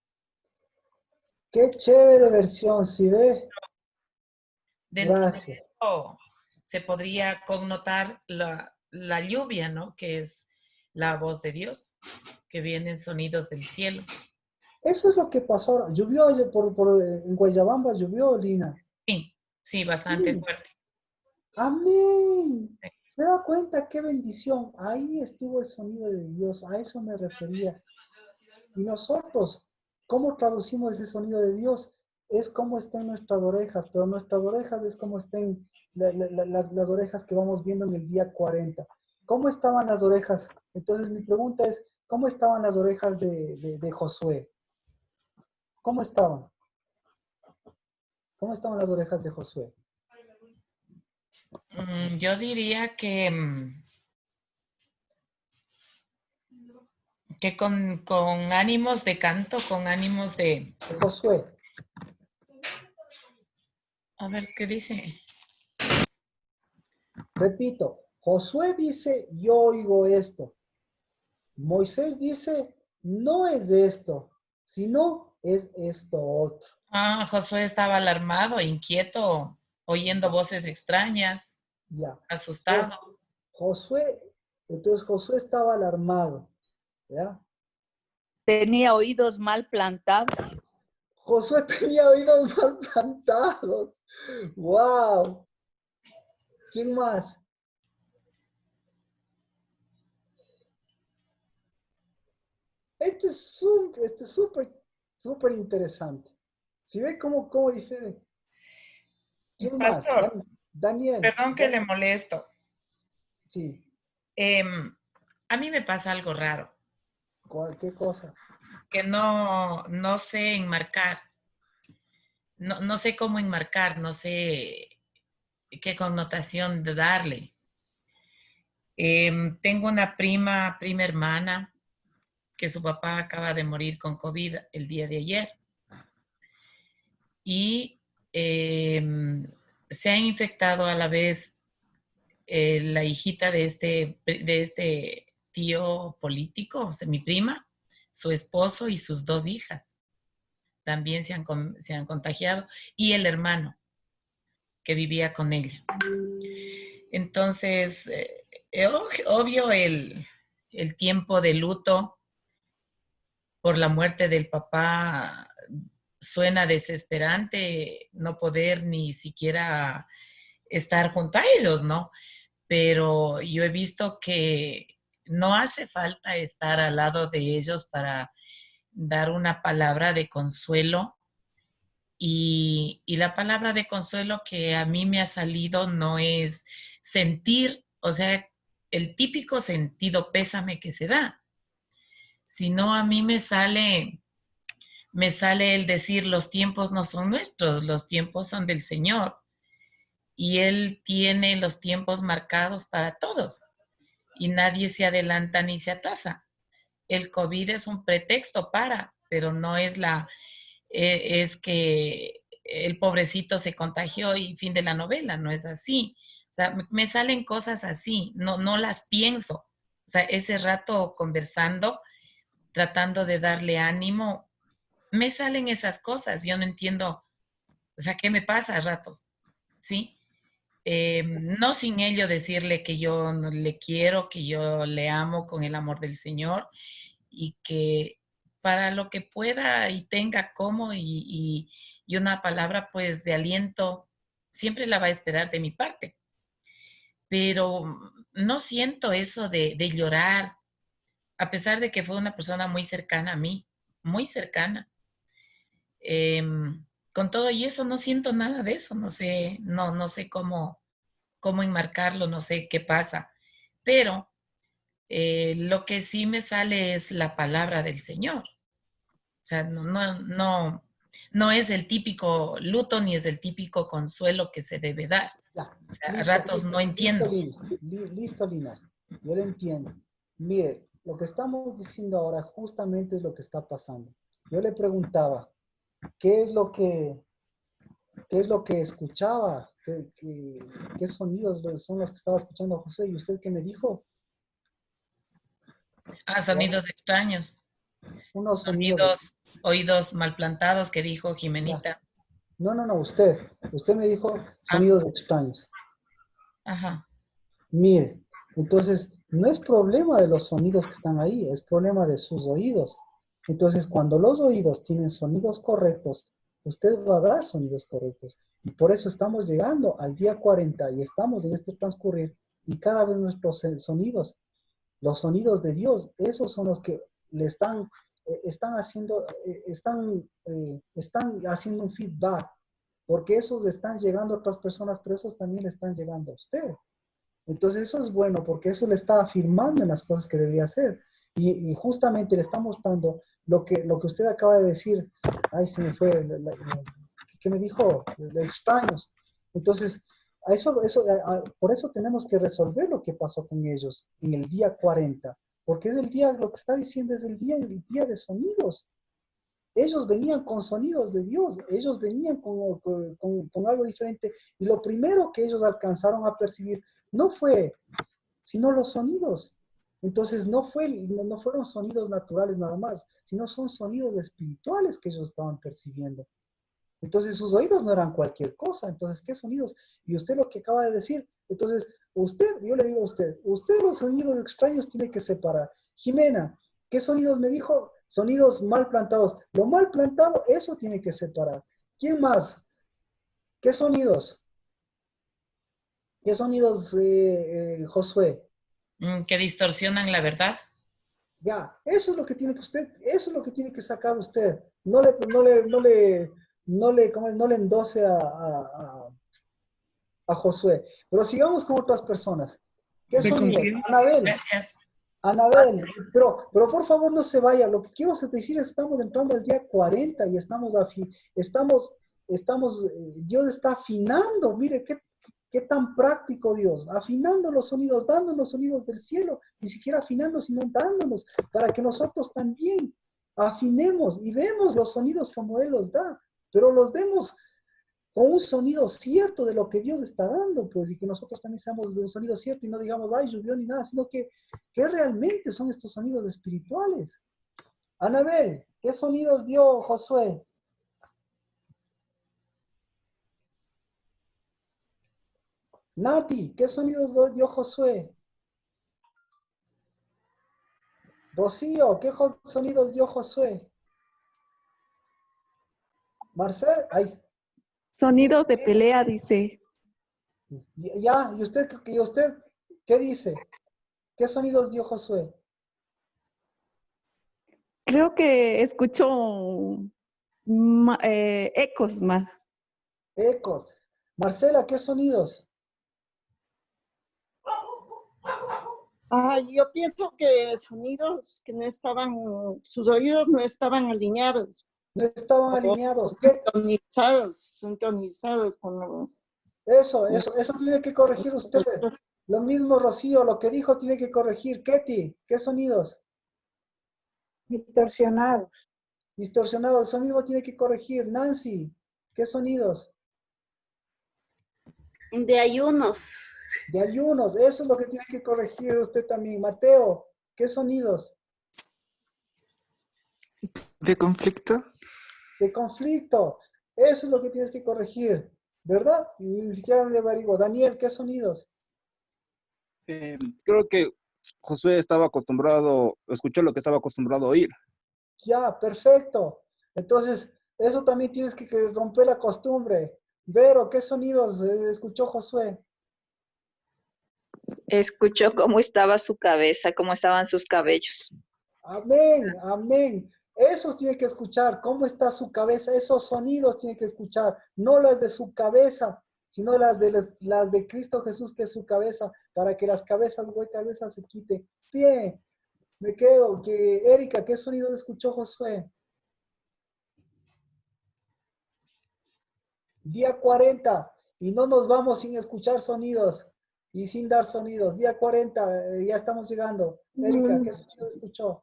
Qué chévere versión, ¿sí ve? Dentro Gracias. de esto se podría connotar la lluvia, ¿no? Que es la voz de Dios, que vienen sonidos del cielo. Eso es lo que pasó ahora. Llovió ayer en Guayabamba, llovió, Lina. Sí, bastante Sí. fuerte. Amén. ¿Se da cuenta qué bendición? Ahí estuvo el sonido de Dios, a eso me refería. Y nosotros, ¿cómo traducimos ese sonido de Dios? Es como está en nuestras orejas, pero nuestras orejas es como estén las orejas que vamos viendo en el día 40. ¿Cómo estaban las orejas? Entonces mi pregunta es, ¿cómo estaban las orejas de Josué? ¿Cómo estaban? ¿Cómo estaban las orejas de Josué? Yo diría que con ánimos de canto, con ánimos de Josué. A ver, ¿qué dice? Repito, Josué dice, yo oigo esto. Moisés dice, no es esto, sino es esto otro. Josué estaba alarmado, inquieto, oyendo voces extrañas, Ya. asustado. Entonces Josué estaba alarmado, ¿ya? Tenía oídos mal plantados. Josué tenía oídos mal plantados. ¡Wow! ¿Quién más? Esto es súper interesante. ¿Sí ve cómo difiere? ¿Quién más? Pastor, Daniel. perdón que le molesto. Sí. A mí me pasa algo raro. ¿Qué cosa? Que no sé enmarcar. No sé cómo enmarcar, no sé qué connotación de darle. Tengo una prima hermana, que su papá acaba de morir con COVID el día de ayer. Y se ha infectado a la vez la hijita de este tío político, o sea, mi prima, su esposo y sus dos hijas. También se han contagiado. Y el hermano que vivía con ella. Entonces, obvio el tiempo de luto por la muerte del papá suena desesperante, no poder ni siquiera estar junto a ellos, ¿no? Pero yo he visto que no hace falta estar al lado de ellos para dar una palabra de consuelo. Y la palabra de consuelo que a mí me ha salido no es sentir, o sea, el típico sentido pésame que se da, sino a mí me sale el decir los tiempos no son nuestros, los tiempos son del Señor. Y Él tiene los tiempos marcados para todos. Y nadie se adelanta ni se atrasa. El COVID es un pretexto pero no es es que el pobrecito se contagió y fin de la novela, no es así. O sea, me salen cosas así, no las pienso. O sea, ese rato conversando, tratando de darle ánimo, me salen esas cosas. Yo no entiendo O sea, ¿qué me pasa a ratos? ¿Sí? No sin ello decirle que yo no le quiero, que yo le amo con el amor del Señor y que para lo que pueda y tenga como y una palabra pues de aliento, siempre la va a esperar de mi parte. Pero no siento eso de llorar, a pesar de que fue una persona muy cercana a mí, muy cercana. Con todo y eso no siento nada de eso, no sé cómo enmarcarlo, no sé qué pasa, pero lo que sí me sale es la palabra del Señor. O sea, no es el típico luto ni es el típico consuelo que se debe dar. Ya, O sea, a listo, ratos no entiendo. Listo, Lina. Yo lo entiendo. Mire, lo que estamos diciendo ahora justamente es lo que está pasando. Yo le preguntaba, ¿qué es lo que escuchaba? ¿Qué sonidos son los que estaba escuchando José? ¿Y usted qué me dijo? Sonidos extraños. Unos sonidos, oídos mal plantados que dijo Jimenita. No, usted me dijo sonidos extraños. Ajá. Mire, entonces no es problema de los sonidos que están ahí, es problema de sus oídos. Entonces, cuando los oídos tienen sonidos correctos, usted va a dar sonidos correctos. Y por eso estamos llegando al día 40 y estamos en este transcurrir y cada vez nuestros sonidos, los sonidos de Dios, esos son los que le están haciendo un feedback, porque esos están llegando a otras personas, pero esos también le están llegando a usted. Entonces eso es bueno, porque eso le está afirmando en las cosas que debería hacer. Y justamente le está mostrando lo que usted acaba de decir. Ay, se me fue. ¿Qué me dijo? Extraños. Entonces, por eso tenemos que resolver lo que pasó con ellos en el día 40. Porque es el día, lo que está diciendo es el día de sonidos. Ellos venían con sonidos de Dios, ellos venían con algo diferente. Y lo primero que ellos alcanzaron a percibir no fue, sino los sonidos. Entonces no fueron sonidos naturales nada más, sino son sonidos espirituales que ellos estaban percibiendo. Entonces sus oídos no eran cualquier cosa. Entonces, ¿qué sonidos? Y usted lo que acaba de decir. Entonces, yo le digo a usted los sonidos extraños tiene que separar. Jimena, ¿qué sonidos me dijo? Sonidos mal plantados. Lo mal plantado, eso tiene que separar. ¿Quién más? ¿Qué sonidos? ¿Qué sonidos, Josué? Que distorsionan la verdad. Ya, eso es lo que tiene que sacar usted. No le endose a Josué. Pero sigamos con otras personas. ¿Qué sonidos? Anabel. Gracias. Anabel, pero por favor no se vaya. Lo que quiero decir es que estamos entrando al día 40 y Dios está afinando. Mire, qué tan práctico Dios, afinando los sonidos, dando los sonidos del cielo, ni siquiera afinando, sino dándonos, para que nosotros también afinemos y demos los sonidos como Él los da, pero los demos con un sonido cierto de lo que Dios está dando, pues, y que nosotros también seamos de un sonido cierto y no digamos, ay, llovió ni nada, sino que realmente son estos sonidos espirituales. Anabel, ¿qué sonidos dio Josué? Nati, ¿qué sonidos dio Josué? Rocío, ¿qué sonidos dio Josué? Marcel, ay. Sonidos de pelea, dice. Ya, ¿y usted qué dice? ¿Qué sonidos dio Josué? Creo que escucho ecos más. Ecos. Marcela, ¿qué sonidos? Yo pienso que sonidos que no estaban, sus oídos no estaban alineados. No estaban alineados. Sintonizados con los... Eso tiene que corregir usted. Lo mismo Rocío, lo que dijo tiene que corregir. Ketty, ¿qué sonidos? Distorsionados. Distorsionados, eso mismo tiene que corregir. Nancy, ¿qué sonidos? De ayunos. De ayunos, eso es lo que tiene que corregir usted también. Mateo, ¿qué sonidos? De conflicto. De conflicto. Eso es lo que tienes que corregir, ¿verdad? Y ni siquiera le averiguo. Daniel, ¿qué sonidos? Creo que Josué estaba acostumbrado, escuchó lo que estaba acostumbrado a oír. Ya, perfecto. Entonces, eso también tienes que romper la costumbre. Vero, ¿qué sonidos escuchó Josué? Escuchó cómo estaba su cabeza, cómo estaban sus cabellos. Amén, amén. Esos tiene que escuchar, cómo está su cabeza, esos sonidos tiene que escuchar, no las de su cabeza, sino las de Cristo Jesús, que es su cabeza, para que las cabezas huecas de esas se quite. Bien, me quedo. Erika, ¿qué sonidos escuchó Josué? Día 40, y no nos vamos sin escuchar sonidos y sin dar sonidos. Día 40, ya estamos llegando. Erika, ¿qué sonidos escuchó?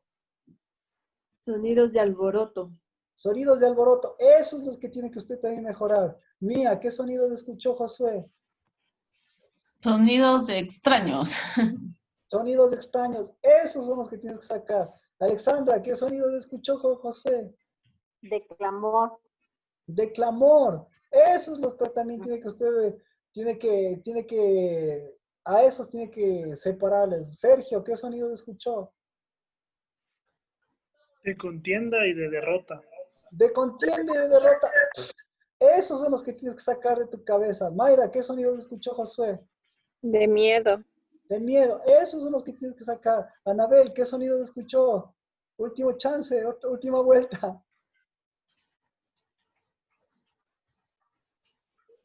Sonidos de alboroto. Sonidos de alboroto, esos son los que tiene que usted también mejorar. Mía, ¿qué sonidos escuchó Josué? Sonidos extraños. Sonidos extraños, esos son los que tienes que sacar. Alexandra, ¿qué sonidos escuchó Josué? De clamor. De clamor, esos los que también tiene que usted, a esos tiene que separarles. Sergio, ¿qué sonidos escuchó? De contienda y de derrota. De contienda y de derrota. Esos son los que tienes que sacar de tu cabeza. Mayra, ¿qué sonidos escuchó Josué? De miedo. De miedo. Esos son los que tienes que sacar. Anabel, ¿qué sonidos escuchó? Último chance, última vuelta.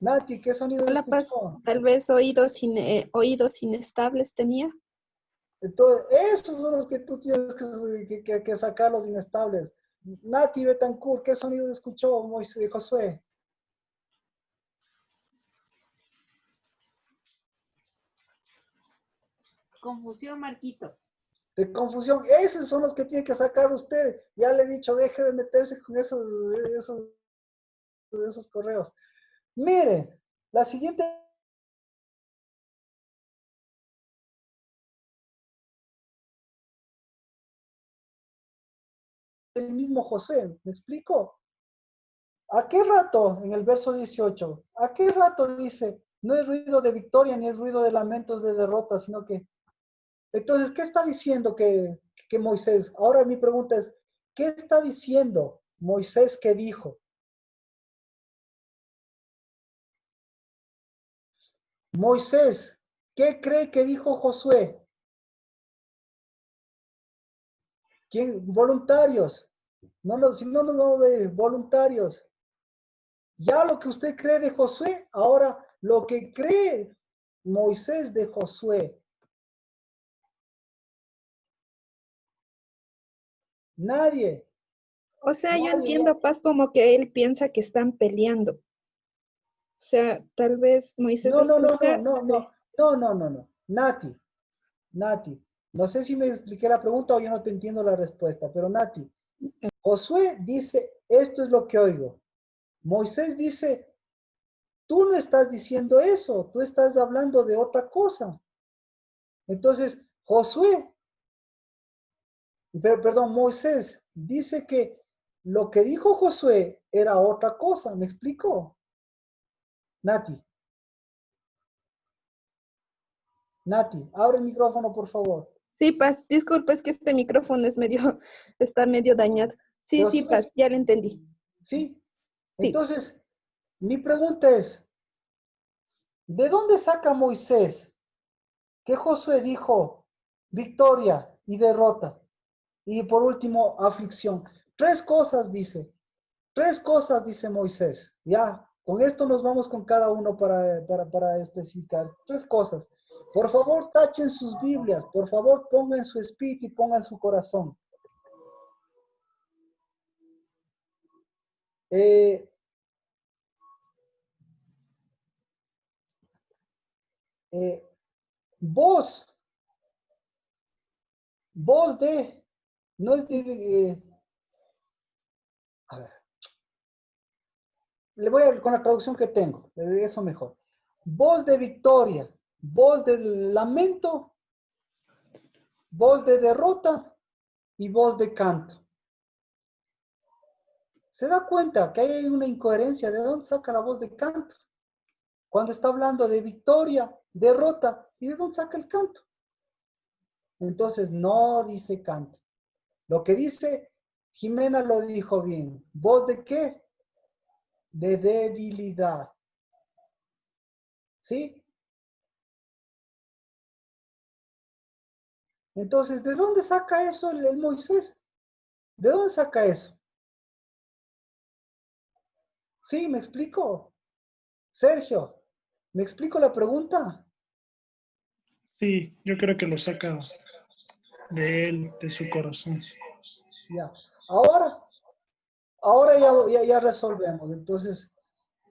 Nati, ¿qué sonidos escuchó? Tal vez oídos inestables tenía. Entonces, esos son los que tú tienes que sacar, los inestables. Nati Betancourt, ¿qué sonidos escuchó Josué? Confusión, Marquito. De confusión, esos son los que tiene que sacar usted. Ya le he dicho, deje de meterse con esos correos. Mire, la siguiente el mismo Josué, ¿me explico? ¿A qué rato, en el verso 18, a qué rato dice, no es ruido de victoria ni es ruido de lamentos de derrota, sino que... Entonces, ¿qué está diciendo que Moisés? Ahora mi pregunta es, ¿qué está diciendo Moisés que dijo? Moisés, ¿qué cree que dijo Josué? ¿Quién? Voluntarios. Si no nos vamos de voluntarios. Ya lo que usted cree de Josué, ahora lo que cree Moisés de Josué. Nadie. O sea, yo entiendo, Paz, como que él piensa que están peleando. O sea, tal vez Moisés No. Nati, no sé si me expliqué la pregunta o yo no te entiendo la respuesta, pero Nati, Josué dice, esto es lo que oigo. Moisés dice, tú no estás diciendo eso, tú estás hablando de otra cosa. Entonces, Moisés dice que lo que dijo Josué era otra cosa, ¿me explico? Nati, abre el micrófono, por favor. Sí, Paz, disculpa, es que este micrófono está medio dañado. Sí, Paz, ya lo entendí. ¿Sí? Entonces, mi pregunta es, ¿de dónde saca Moisés que Josué dijo victoria y derrota? Y por último, aflicción. Tres cosas dice Moisés. Ya, con esto nos vamos con cada uno para especificar. Tres cosas. Por favor, tachen sus Biblias. Por favor, pongan su espíritu y pongan su corazón. Voz de, no es de, a ver, le voy a con la traducción que tengo, eso mejor. Voz de victoria, voz de lamento, voz de derrota y voz de canto. Se da cuenta que hay una incoherencia. ¿De dónde saca la voz de canto? Cuando está hablando de victoria, derrota, ¿y de dónde saca el canto? Entonces no dice canto. Lo que dice Jimena lo dijo bien. ¿Voz de qué? De debilidad. ¿Sí? Entonces, ¿de dónde saca eso el Moisés? ¿De dónde saca eso? ¿Sí? ¿Me explico? Sergio, ¿me explico la pregunta? Sí, yo creo que lo saca de él, de su corazón. Ya. Ahora ya resolvemos. Entonces,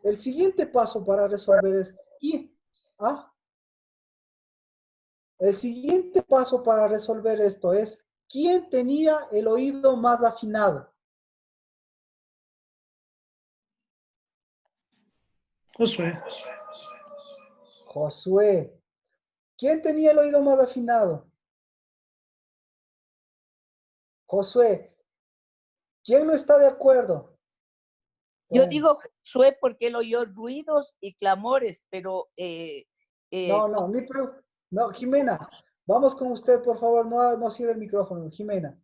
el siguiente paso para resolver es el siguiente paso para resolver esto es ¿quién tenía el oído más afinado? Josué. Josué. ¿Quién tenía el oído más afinado? Josué. ¿Quién no está de acuerdo? Yo digo Josué porque él oyó ruidos y clamores, pero No, Jimena, vamos con usted, por favor, no cierre el micrófono, Jimena.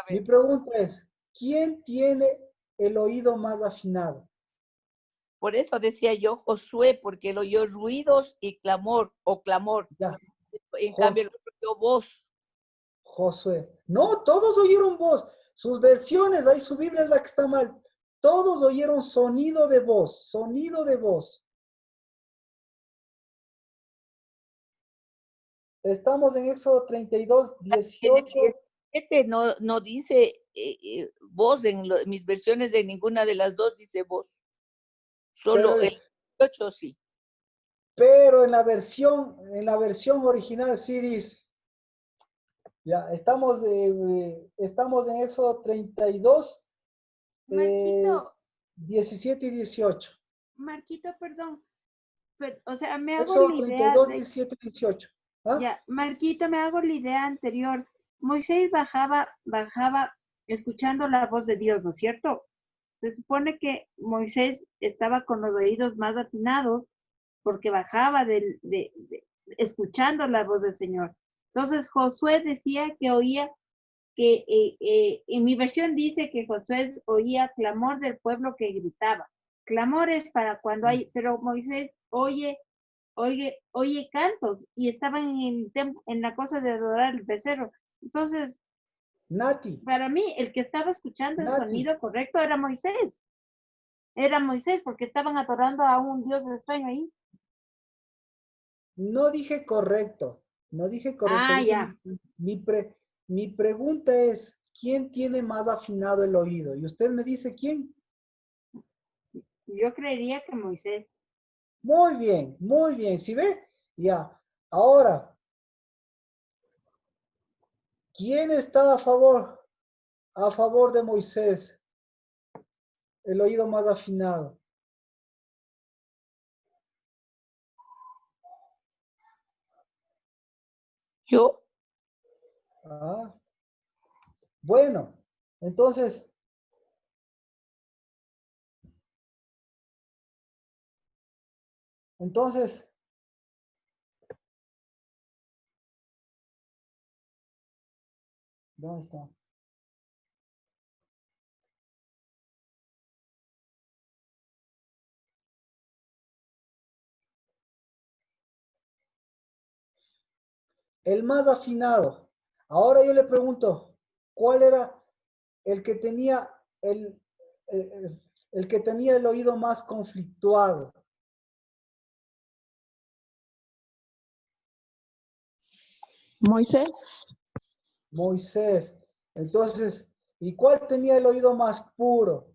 Mi pregunta es, ¿quién tiene el oído más afinado? por eso decía yo Josué, porque él oyó ruidos y clamor, o clamor. Ya. En cambio, el otro oyó voz. Josué. No, todos oyeron voz. Sus versiones, ahí su Biblia es la que está mal. Todos oyeron sonido de voz, sonido de voz. Estamos en Éxodo 32, 18. No dice voz, mis versiones de ninguna de las dos dice voz. Solo Pero- el 18 sí. Pero en la versión original sí dice. Ya, estamos en Éxodo 32, Marquito, 17 y 18. Marquito, perdón. O sea, me hago Éxodo la idea 32, de... 17 y 18. ¿Ah? Ya, Marquito, me hago la idea anterior. Moisés bajaba escuchando la voz de Dios, ¿no es cierto? Se supone que Moisés estaba con los oídos más afinados porque bajaba escuchando la voz del Señor. Entonces Josué decía que oía, en mi versión dice que Josué oía clamor del pueblo que gritaba. Clamor es para cuando hay, pero Moisés oye cantos y estaban en la cosa de adorar el becerro. Entonces, Nati. para mí, el que estaba escuchando el Nati. sonido correcto era Moisés. Era Moisés porque estaban adorando a un Dios extraño ahí. No dije correcto. No dije correcto. Ah, Dije, ya. mi pregunta es, ¿quién tiene más afinado el oído? Y usted me dice, ¿quién? Yo creería que Moisés. Muy bien, muy bien. ¿Sí ve? Ya. Ahora, ¿quién está a favor de Moisés? El oído más afinado. Yo. Ah. Bueno, entonces, ¿dónde está? El más afinado. Ahora yo le pregunto, ¿cuál era el que tenía el que tenía el oído más conflictuado? Moisés. Moisés. Entonces, ¿y cuál tenía el oído más puro?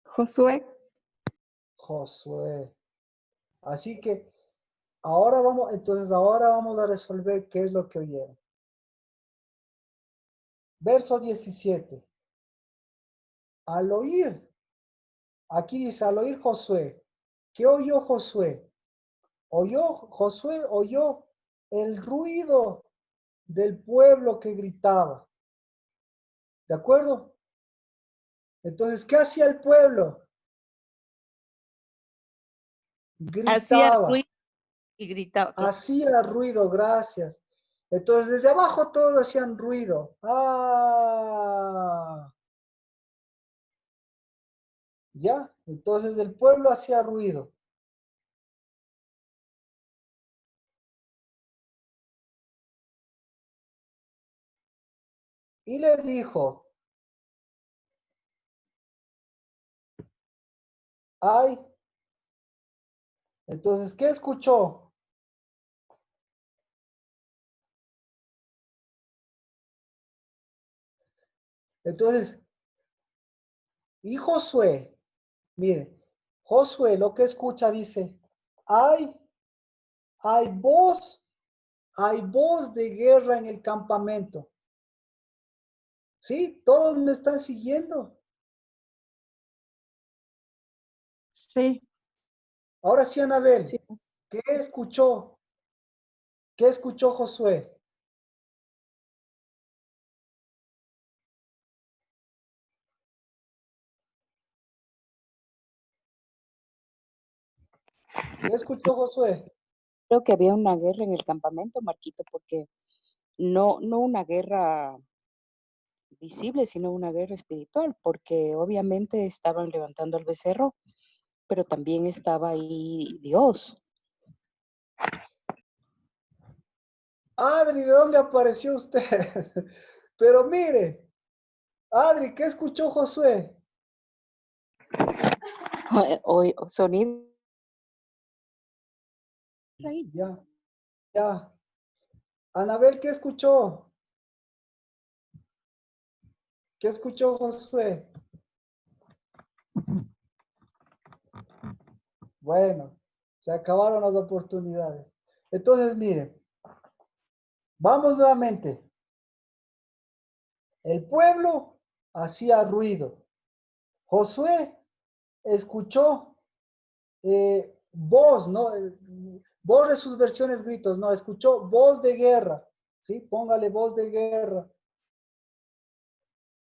Josué. Josué. Así que ahora vamos a resolver qué es lo que oyeron. Verso 17. Al oír, aquí dice, al oír Josué, ¿qué oyó Josué? Josué oyó el ruido del pueblo que gritaba. ¿De acuerdo? Entonces, ¿qué hacía el pueblo? Hacía Gritaba. ruido y gritaba. Hacía ruido, gracias. Entonces, desde abajo todos hacían ruido. ¡Ah! ¿Ya? Entonces el pueblo hacía ruido. Y le dijo, ay. Entonces, ¿qué escuchó? Entonces, y Josué, mire, Josué lo que escucha dice, hay voz de guerra en el campamento. ¿Sí? ¿Todos me están siguiendo? Sí. Ahora sí, Anabel, Sí. ¿qué escuchó? ¿Qué escuchó Josué? ¿Qué escuchó Josué? Creo que había una guerra en el campamento, Marquito, porque no una guerra visible, sino una guerra espiritual, porque obviamente estaban levantando al becerro, pero también estaba ahí Dios. Adri, ¿de dónde apareció usted? Pero mire, Adri, ¿qué escuchó Josué? Sonido. Ya. Anabel, ¿qué escuchó? ¿Qué escuchó Josué? Bueno, se acabaron las oportunidades. Entonces, miren, vamos nuevamente. El pueblo hacía ruido. Josué escuchó voz, ¿no? Voz de sus versiones gritos, no, escuchó voz de guerra, ¿sí? Póngale voz de guerra.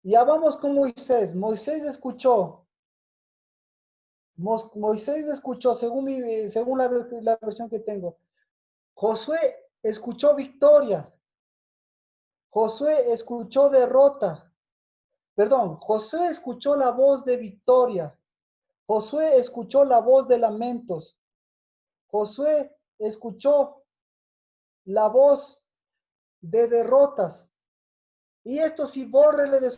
Ya vamos con Moisés. Moisés escuchó, según la versión que tengo. Josué escuchó victoria. Josué escuchó derrota. Perdón, Josué escuchó la voz de victoria. Josué escuchó la voz de lamentos. Josué escuchó la voz de derrotas. Y esto sí, bórrele de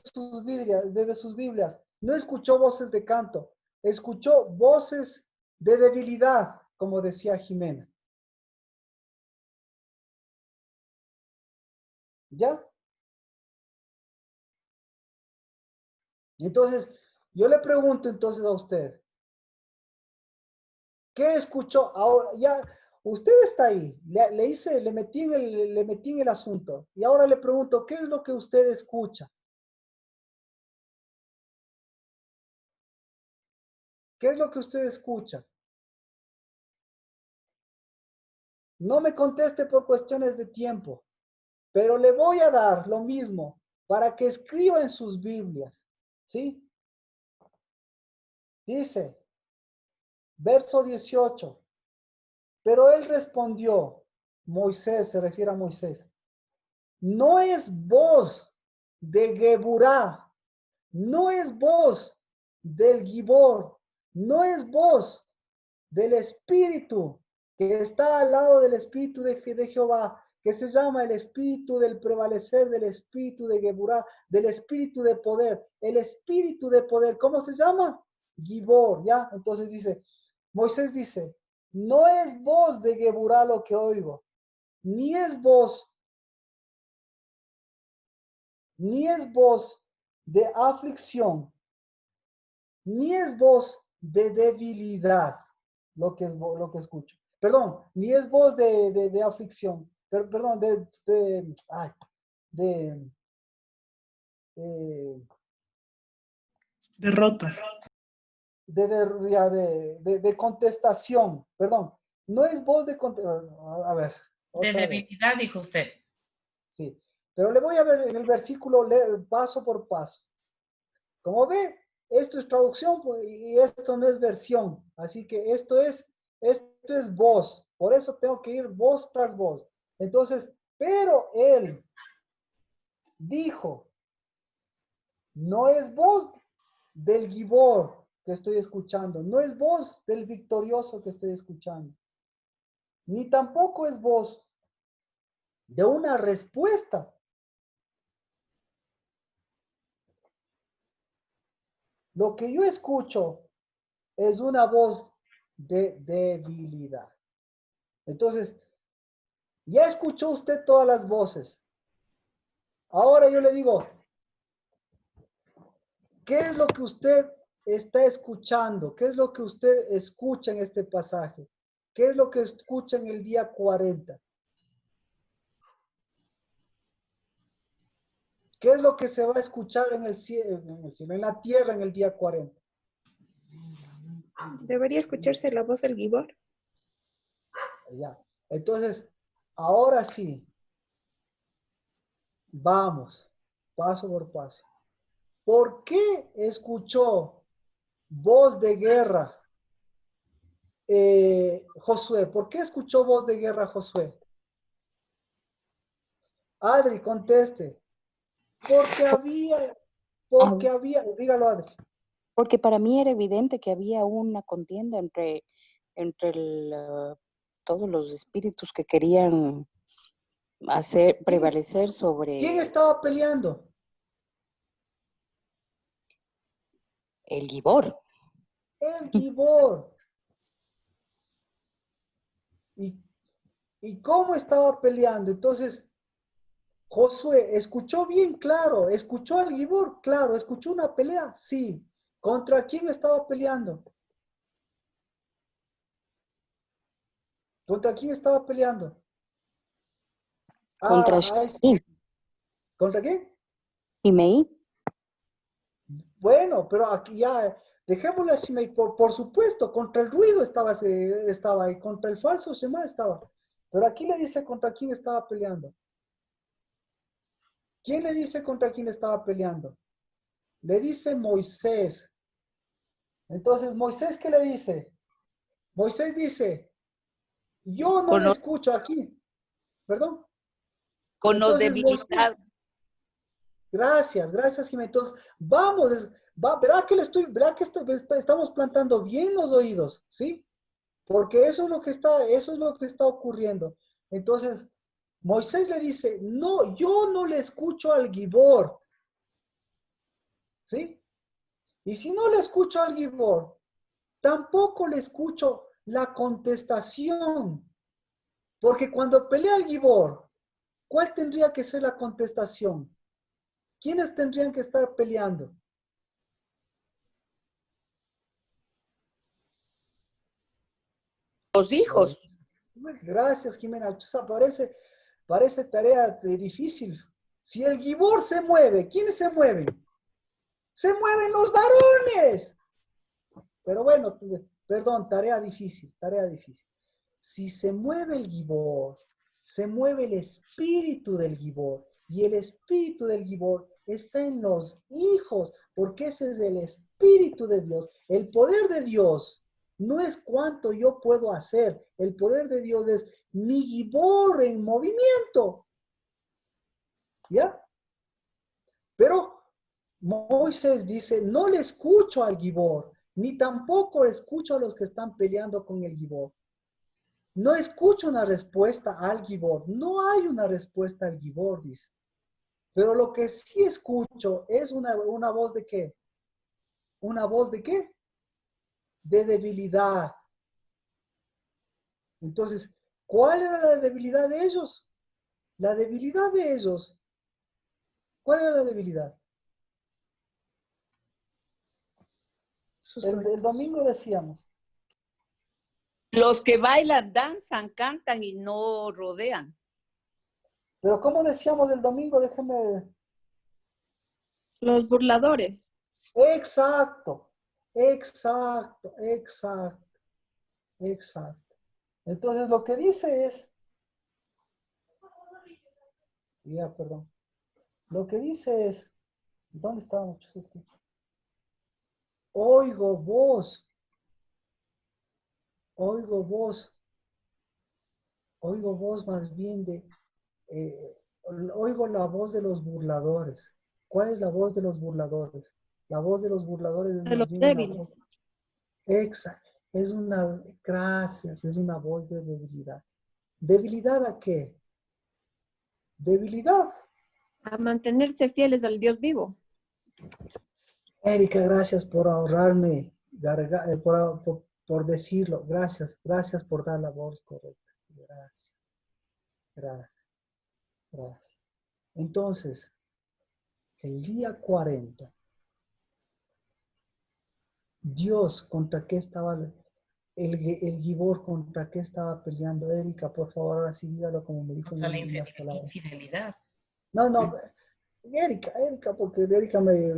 sus Biblias. No escuchó voces de canto, escuchó voces de debilidad, como decía Jimena. ¿Ya? Entonces, yo le pregunto entonces a usted, ¿qué escuchó? Ahora, ya, usted está ahí, le metí en el asunto. Y ahora le pregunto, ¿qué es lo que usted escucha? ¿Qué es lo que usted escucha? No me conteste por cuestiones de tiempo, pero le voy a dar lo mismo para que escriba en sus Biblias. ¿Sí? Dice, verso 18. Pero él respondió, Moisés, se refiere a Moisés, no es voz de Geburá, no es voz del Gibor, no es voz del Espíritu que está al lado del Espíritu de Jehová, que se llama el Espíritu del prevalecer, del Espíritu de Geburá, del Espíritu de poder. El Espíritu de poder, ¿cómo se llama? Gibor, ¿ya? Entonces dice, Moisés dice, no es voz de Geburá lo que oigo, ni es voz de aflicción, ni es voz de debilidad lo que escucho. Perdón, ni es voz de aflicción, perdón, Derrota. de contestación, perdón, no es voz de contestación, a ver, De Otra vez. debilidad, dijo usted. Sí. Pero le voy a ver en el versículo paso por paso. Como ve, esto es traducción pues, y esto no es versión. Así que esto es voz. Por eso tengo que ir voz tras voz. Entonces, pero él dijo, no es voz del Gibor que estoy escuchando, no es voz del victorioso que estoy escuchando, ni tampoco es voz de una respuesta. Lo que yo escucho es una voz de debilidad. Entonces, ya escuchó usted todas las voces. Ahora yo le digo, ¿qué es lo que usted está escuchando? ¿Qué es lo que usted escucha en este pasaje? ¿Qué es lo que escucha en el día 40? ¿Qué es lo que se va a escuchar en el cielo, en la tierra en el día 40? Debería escucharse la voz del Gibor. Ya. Entonces, ahora sí, vamos, paso por paso. ¿Por qué escuchó voz de guerra Josué? ¿Por qué escuchó voz de guerra Josué? Adri, conteste. Porque había, dígalo Adri. Porque para mí era evidente que había una contienda entre todos los espíritus que querían prevalecer sobre ¿Quién estaba peleando? el Gibor. El Gibor. ¿Y cómo estaba peleando? Entonces, Josué, ¿escuchó bien? Claro. ¿Escuchó al Gibor? Claro. ¿Escuchó una pelea? Sí. ¿Contra quién estaba peleando? ¿Contra quién estaba peleando? Contra sí. ¿Contra quién? Shimei. Bueno, pero aquí ya, dejémosle a Shimei, por supuesto, contra el ruido estaba ahí, contra el falso Shema estaba. Pero aquí le dice contra quién estaba peleando. ¿Quién le dice contra quién estaba peleando? Le dice Moisés. Entonces, ¿Moisés qué le dice? Moisés dice, yo no le escucho aquí. ¿Perdón? Con los Entonces, debilitados. Gracias, Jiménez. Entonces, vamos, verá que estamos plantando bien los oídos, ¿sí? Porque eso es lo que está ocurriendo. Entonces, Moisés le dice, no, yo no le escucho al Gibor, ¿sí? Y si no le escucho al Gibor, tampoco le escucho la contestación. Porque cuando pelea el Gibor, ¿cuál tendría que ser la contestación? ¿Quiénes tendrían que estar peleando? Los hijos. Gracias, Jimena. O sea, parece tarea difícil. Si el Gibor se mueve, ¿quiénes se mueven? ¡Se mueven los varones! Pero bueno, perdón, tarea difícil. Si se mueve el Gibor, se mueve el espíritu del Gibor. Y el espíritu del Gibor está en los hijos, porque ese es el espíritu de Dios. El poder de Dios no es cuánto yo puedo hacer. El poder de Dios es mi Gibor en movimiento. ¿Ya? Pero Moisés dice, no le escucho al Gibor, ni tampoco escucho a los que están peleando con el Gibor. No escucho una respuesta al Gibor. No hay una respuesta al Gibor, dice. Pero lo que sí escucho es una voz de ¿qué? ¿Una voz de qué? De debilidad. Entonces, ¿cuál era la debilidad de ellos? La debilidad de ellos. ¿Cuál era la debilidad? El domingo decíamos. Los que bailan, danzan, cantan y no rodean. Pero ¿cómo decíamos el domingo? Déjeme. Los burladores. Exacto. Entonces lo que dice es Ya, perdón. Lo que dice es, ¿dónde estábamos? Oigo voz, oigo voz más bien oigo la voz de los burladores. ¿Cuál es la voz de los burladores? La voz de los burladores es De más los bien débiles. Exacto. Gracias, es una voz de debilidad. ¿Debilidad a qué? Debilidad. A mantenerse fieles al Dios vivo. Erika, gracias por ahorrarme, por decirlo. Gracias por dar la voz correcta. Gracias. Entonces, el día 40, Dios, ¿contra qué estaba el Gibor, contra qué estaba peleando? Erika, por favor, ahora sí dígalo como me dijo Contra la en las palabras. infidelidad. No, Erika, porque Erika me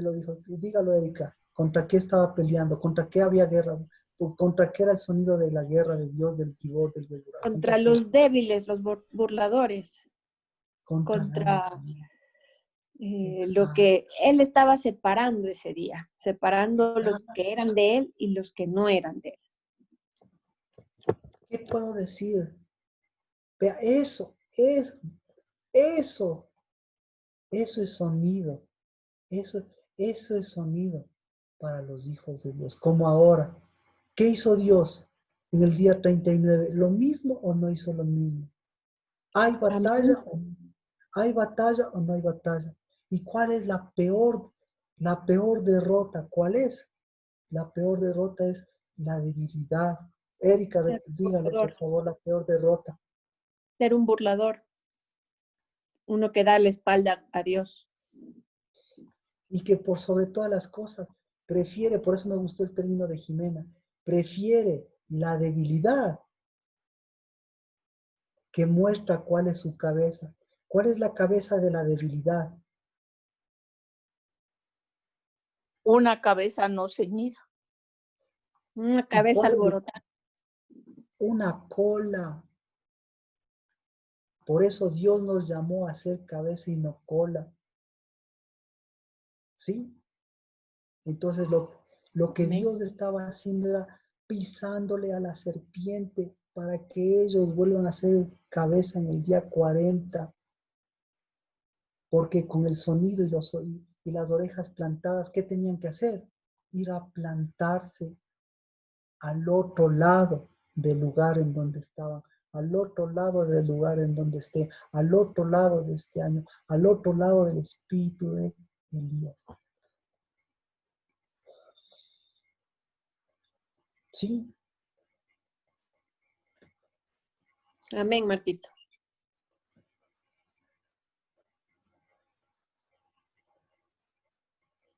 lo dijo. Dígalo, Erika. ¿Contra qué estaba peleando? ¿Contra qué había guerra? ¿Contra qué era el sonido de la guerra de Dios, del Gibor, del Begurar? Contra los débiles, los burladores. Contra lo que él estaba separando ese día. Separando los que eran de él y los que no eran de él. ¿Qué puedo decir? Vea, eso es sonido. Eso es sonido para los hijos de Dios. Como ahora. ¿Qué hizo Dios en el día 39? ¿Lo mismo o no hizo lo mismo? ¿Hay batalla o no hay batalla? ¿Y cuál es la peor derrota? ¿Cuál es? La peor derrota es la debilidad. Erika, dígale por favor la peor derrota. Ser un burlador. Uno que da la espalda a Dios. Y que por sobre todas las cosas prefiere, por eso me gustó el término de Jimena, prefiere la debilidad que muestra cuál es su cabeza. ¿Cuál es la cabeza de la debilidad? Una cabeza no ceñida. Una cabeza alborotada. Una cola. Por eso Dios nos llamó a ser cabeza y no cola. ¿Sí? Entonces lo que Dios estaba haciendo era pisándole a la serpiente para que ellos vuelvan a ser cabeza en el día 40. Porque con el sonido y las orejas plantadas, ¿qué tenían que hacer? Ir a plantarse al otro lado del lugar en donde estaban, al otro lado del lugar en donde esté, al otro lado de este año, al otro lado del espíritu de Elías. Sí. Amén, Martito.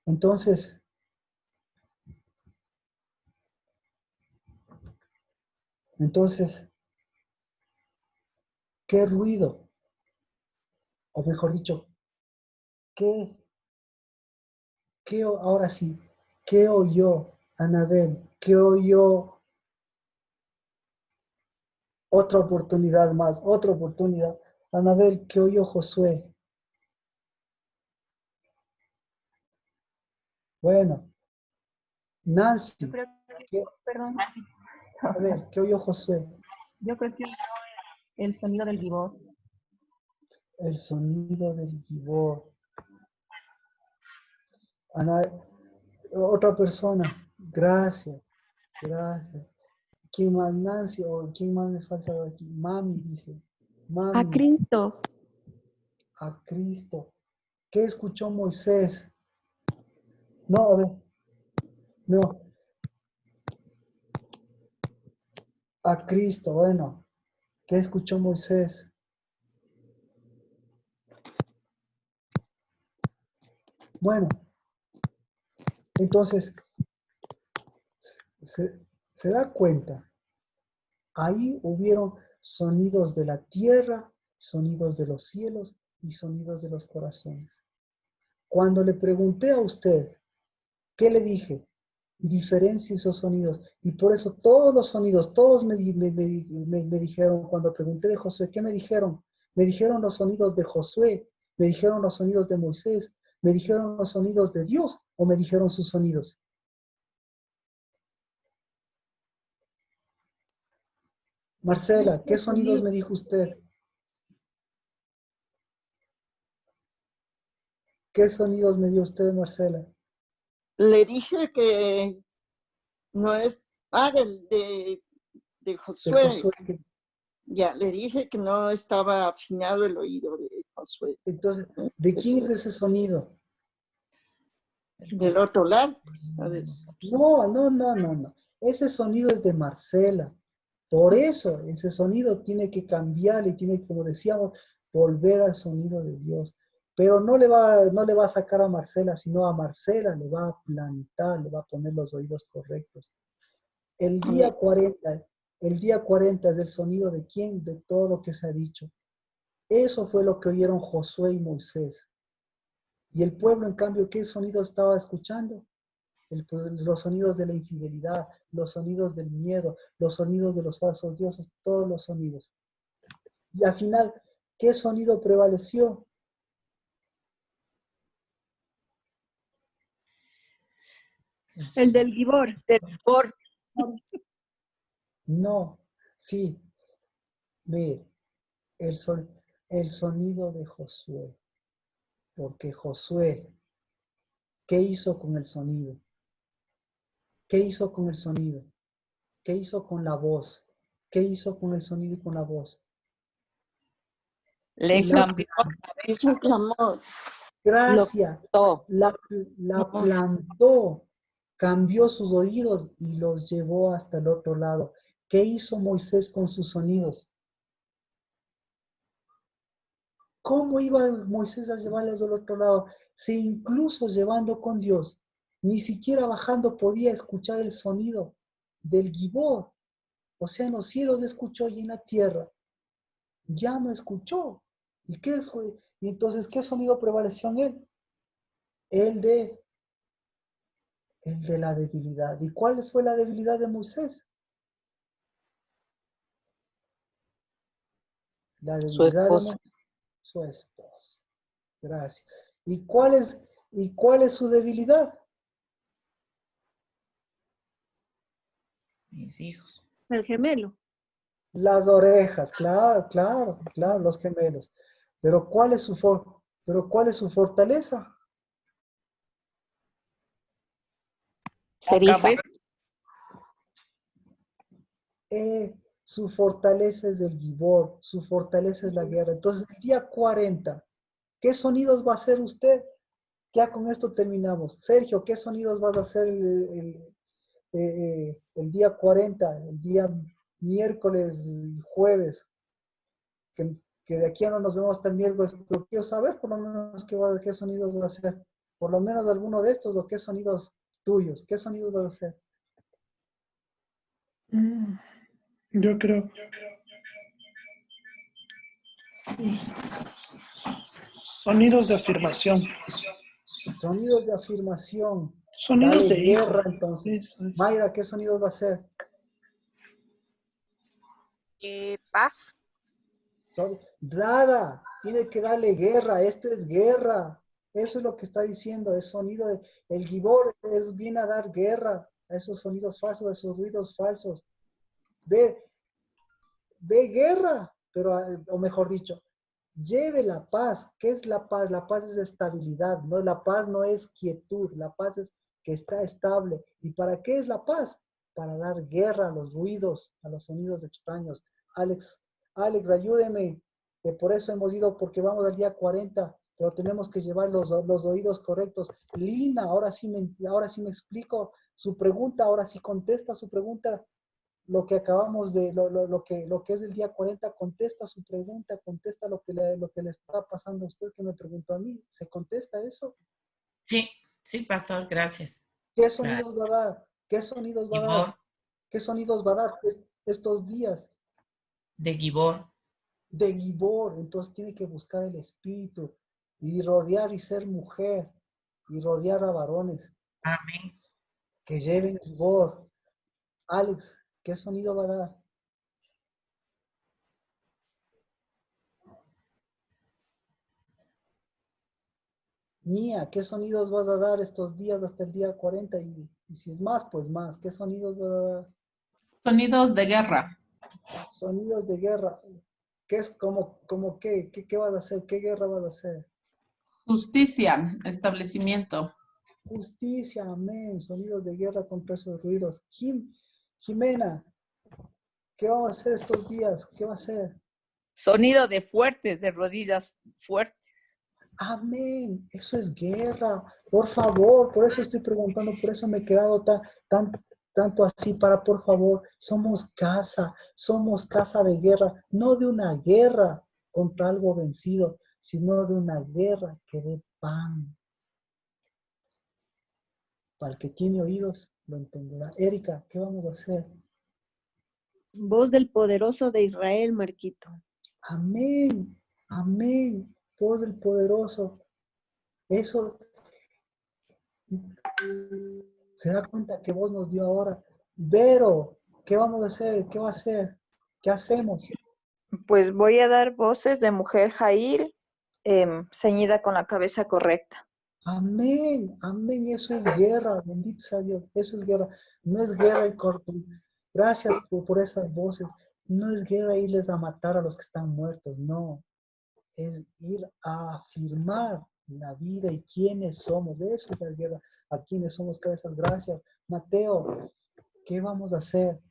Entonces, ¿qué ruido? O mejor dicho, ahora sí, ¿qué oyó Anabel? ¿Qué oyó? Otra oportunidad más, otra oportunidad. Anabel, ¿qué oyó Josué? Bueno, Nancy, Yo creo que, perdón. a ver, ¿qué oyó Josué? Yo creo que el sonido del Gibor. El sonido del Gibor. Otra persona, gracias. ¿Quién más, Nancy? ¿O quién más me falta aquí? Mami dice. Mami. A Cristo. A Cristo. ¿Qué escuchó Moisés? No, a ver. No. A Cristo, bueno. ¿Qué escuchó Moisés? Bueno. Entonces, se da cuenta. Ahí hubieron sonidos de la tierra, sonidos de los cielos y sonidos de los corazones. Cuando le pregunté a usted, ¿qué le dije? Diferencia esos sonidos. Y por eso todos los sonidos, todos me dijeron, cuando pregunté de Josué, ¿qué me dijeron? Me dijeron los sonidos de Josué, me dijeron los sonidos de Moisés, me dijeron los sonidos de Dios o me dijeron sus sonidos. Marcela, ¿qué sonidos me dijo usted? ¿Qué sonidos me dio usted, Marcela? Le dije que no es, de Josué. De Josué. Ya, le dije que no estaba afinado el oído de Josué. Entonces, ¿de quién es ese sonido? Del otro lado, pues. No. Ese sonido es de Marcela. Por eso, ese sonido tiene que cambiar y tiene que, como decíamos, volver al sonido de Dios. Pero no le va a sacar a Marcela, sino a Marcela le va a plantar, le va a poner los oídos correctos. El día 40 es el sonido de quién, de todo lo que se ha dicho. Eso fue lo que oyeron Josué y Moisés. Y el pueblo, en cambio, ¿qué sonido estaba escuchando? Los sonidos de la infidelidad, los sonidos del miedo, los sonidos de los falsos dioses, todos los sonidos. Y al final, ¿qué sonido prevaleció? El del Gibor. No, sí. Ve, el sonido de Josué. Porque Josué, ¿qué hizo con el sonido? ¿Qué hizo con el sonido? ¿Qué hizo con la voz? ¿Qué hizo con el sonido y con la voz? Le cambió. Es un clamor. Gracias. La plantó, cambió sus oídos y los llevó hasta el otro lado. ¿Qué hizo Moisés con sus sonidos? ¿Cómo iba Moisés a llevarlos al otro lado? Si incluso llevando con Dios, ni siquiera bajando podía escuchar el sonido del Gibor. O sea, en los cielos escuchó y en la tierra ya no escuchó. ¿Y entonces qué sonido prevaleció en él? El de la debilidad. ¿Y cuál fue la debilidad de Moisés? La debilidad de Moisés. Su esposa. Gracias. ¿Y cuál es su debilidad? Mis hijos. El gemelo. Las orejas, claro, los gemelos. Pero ¿cuál es su fortaleza? Serija. Su fortaleza es el Gibor, su fortaleza es la guerra. Entonces, el día 40, ¿qué sonidos va a hacer usted? Ya con esto terminamos. Sergio, ¿qué sonidos vas a hacer el día 40, el día miércoles y jueves? Que de aquí a no nos vemos hasta el miércoles, pero quiero saber por lo menos qué sonidos va a hacer. Por lo menos alguno de estos, o qué sonidos tuyos, qué sonidos vas a hacer. Yo creo. Sonidos de afirmación. Sonidos de afirmación. Sonidos Dale de guerra, hijo. entonces. Mayra, ¿qué sonidos va a hacer? Paz. Nada, tiene que darle guerra, esto es guerra. Eso es lo que está diciendo, es sonido el Gibor viene a dar guerra a esos sonidos falsos, a esos ruidos falsos. De guerra, pero, o mejor dicho, lleve la paz. ¿Qué es la paz? La paz es estabilidad, ¿no? La paz no es quietud, la paz es que está estable. ¿Y para qué es la paz? Para dar guerra a los ruidos, a los sonidos extraños. Alex, ayúdeme, que por eso hemos ido, porque vamos al día 40, pero tenemos que llevar los oídos correctos. Lina, ahora sí me explico su pregunta, ahora sí contesta su pregunta. Lo que acabamos de, lo que es el día 40, contesta su pregunta, contesta lo que le está pasando a usted que me preguntó a mí. ¿Se contesta eso? Sí, pastor, gracias. ¿Qué sonidos va a dar? ¿Qué sonidos va a dar? ¿Qué sonidos va a dar estos días? De Gibor. De Gibor. Entonces tiene que buscar el espíritu y rodear y ser mujer y rodear a varones. Amén. Que lleven Gibor. Alex, ¿qué sonido va a dar? Mía, ¿qué sonidos vas a dar estos días hasta el día 40? Y si es más, pues más. ¿Qué sonidos vas a dar? Sonidos de guerra. Sonidos de guerra. ¿Qué es como qué? ¿Qué vas a hacer? ¿Qué guerra vas a hacer? Justicia, establecimiento. Justicia, amén. Sonidos de guerra contra esos ruidos. Jimena, ¿qué vamos a hacer estos días? ¿Qué va a hacer? Sonido de fuertes, de rodillas fuertes. Amén. Eso es guerra. Por favor, por eso estoy preguntando, por eso me he quedado tanto así por favor, somos casa de guerra, no de una guerra contra algo vencido, sino de una guerra que dé pan. Para el que tiene oídos, lo entenderá. Erika, ¿qué vamos a hacer? Voz del poderoso de Israel, Marquito. Amén, amén, voz del poderoso. Eso, se da cuenta que vos nos dio ahora. Vero, ¿qué vamos a hacer? ¿Qué va a hacer? ¿Qué hacemos? Pues voy a dar voces de mujer Jair, ceñida con la cabeza correcta. Amén, amén, eso es guerra, bendito sea Dios, eso es guerra. No es guerra gracias por esas voces. No es guerra irles a matar a los que están muertos, no. Es ir a afirmar la vida y quiénes somos. Eso es la guerra, a quienes somos cabezas. Gracias. Mateo, ¿qué vamos a hacer?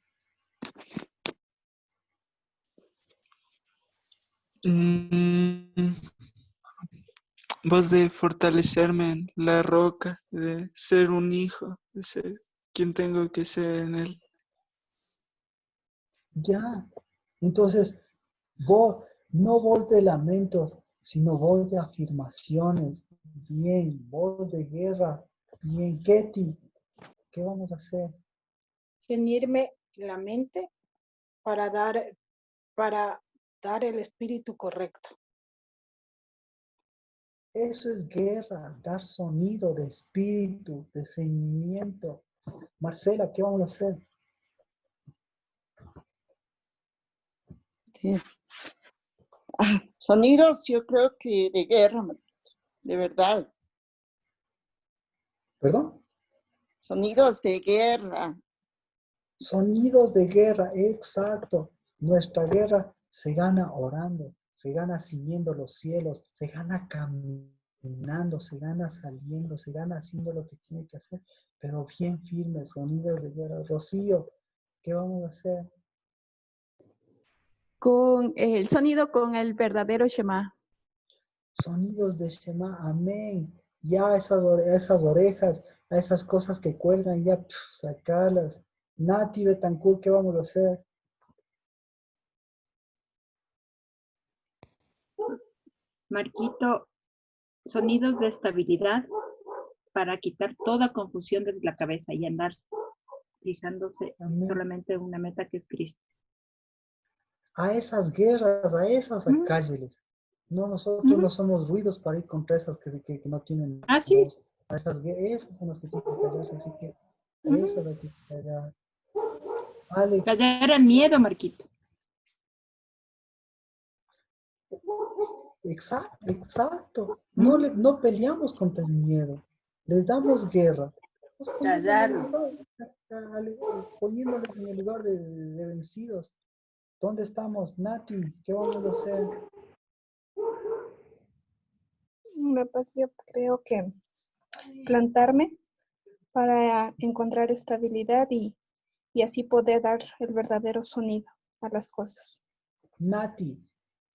Voz de fortalecerme en la roca, de ser un hijo, de ser quien tengo que ser en él. Ya. Entonces, no voz de lamentos, sino voz de afirmaciones. Bien, voz de guerra. Bien, Ketty, ¿qué vamos a hacer? Ceñirme la mente para dar el espíritu correcto. Eso es guerra, dar sonido de espíritu, de ceñimiento. Marcela, ¿qué vamos a hacer? Sí. Sonidos, yo creo que de guerra, de verdad. ¿Perdón? Sonidos de guerra. Sonidos de guerra, exacto. Nuestra guerra se gana orando, se gana siguiendo los cielos, se gana caminando, se gana saliendo, se gana haciendo lo que tiene que hacer, pero bien firmes, sonidos de guerra. Rocío, ¿qué vamos a hacer? Con el sonido con el verdadero Shema. Sonidos de Shema, amén. Ya esas orejas, a esas cosas que cuelgan, ya sacarlas. Nati Betancourt, ¿qué vamos a hacer? Marquito, sonidos de estabilidad para quitar toda confusión desde la cabeza y andar fijándose solamente en una meta que es Cristo. A esas guerras, a esas cálleles. No, nosotros no somos ruidos para ir contra esas que no tienen voz. A esas son las que tienen que callarse, así que esas hay que callar. Vale. Callar el miedo, Marquito. Exacto. No peleamos contra el miedo. Les damos guerra. Poniéndoles en el lugar de vencidos. ¿Dónde estamos, Nati? ¿Qué vamos a hacer? Pues yo creo que plantarme para encontrar estabilidad y así poder dar el verdadero sonido a las cosas. Nati,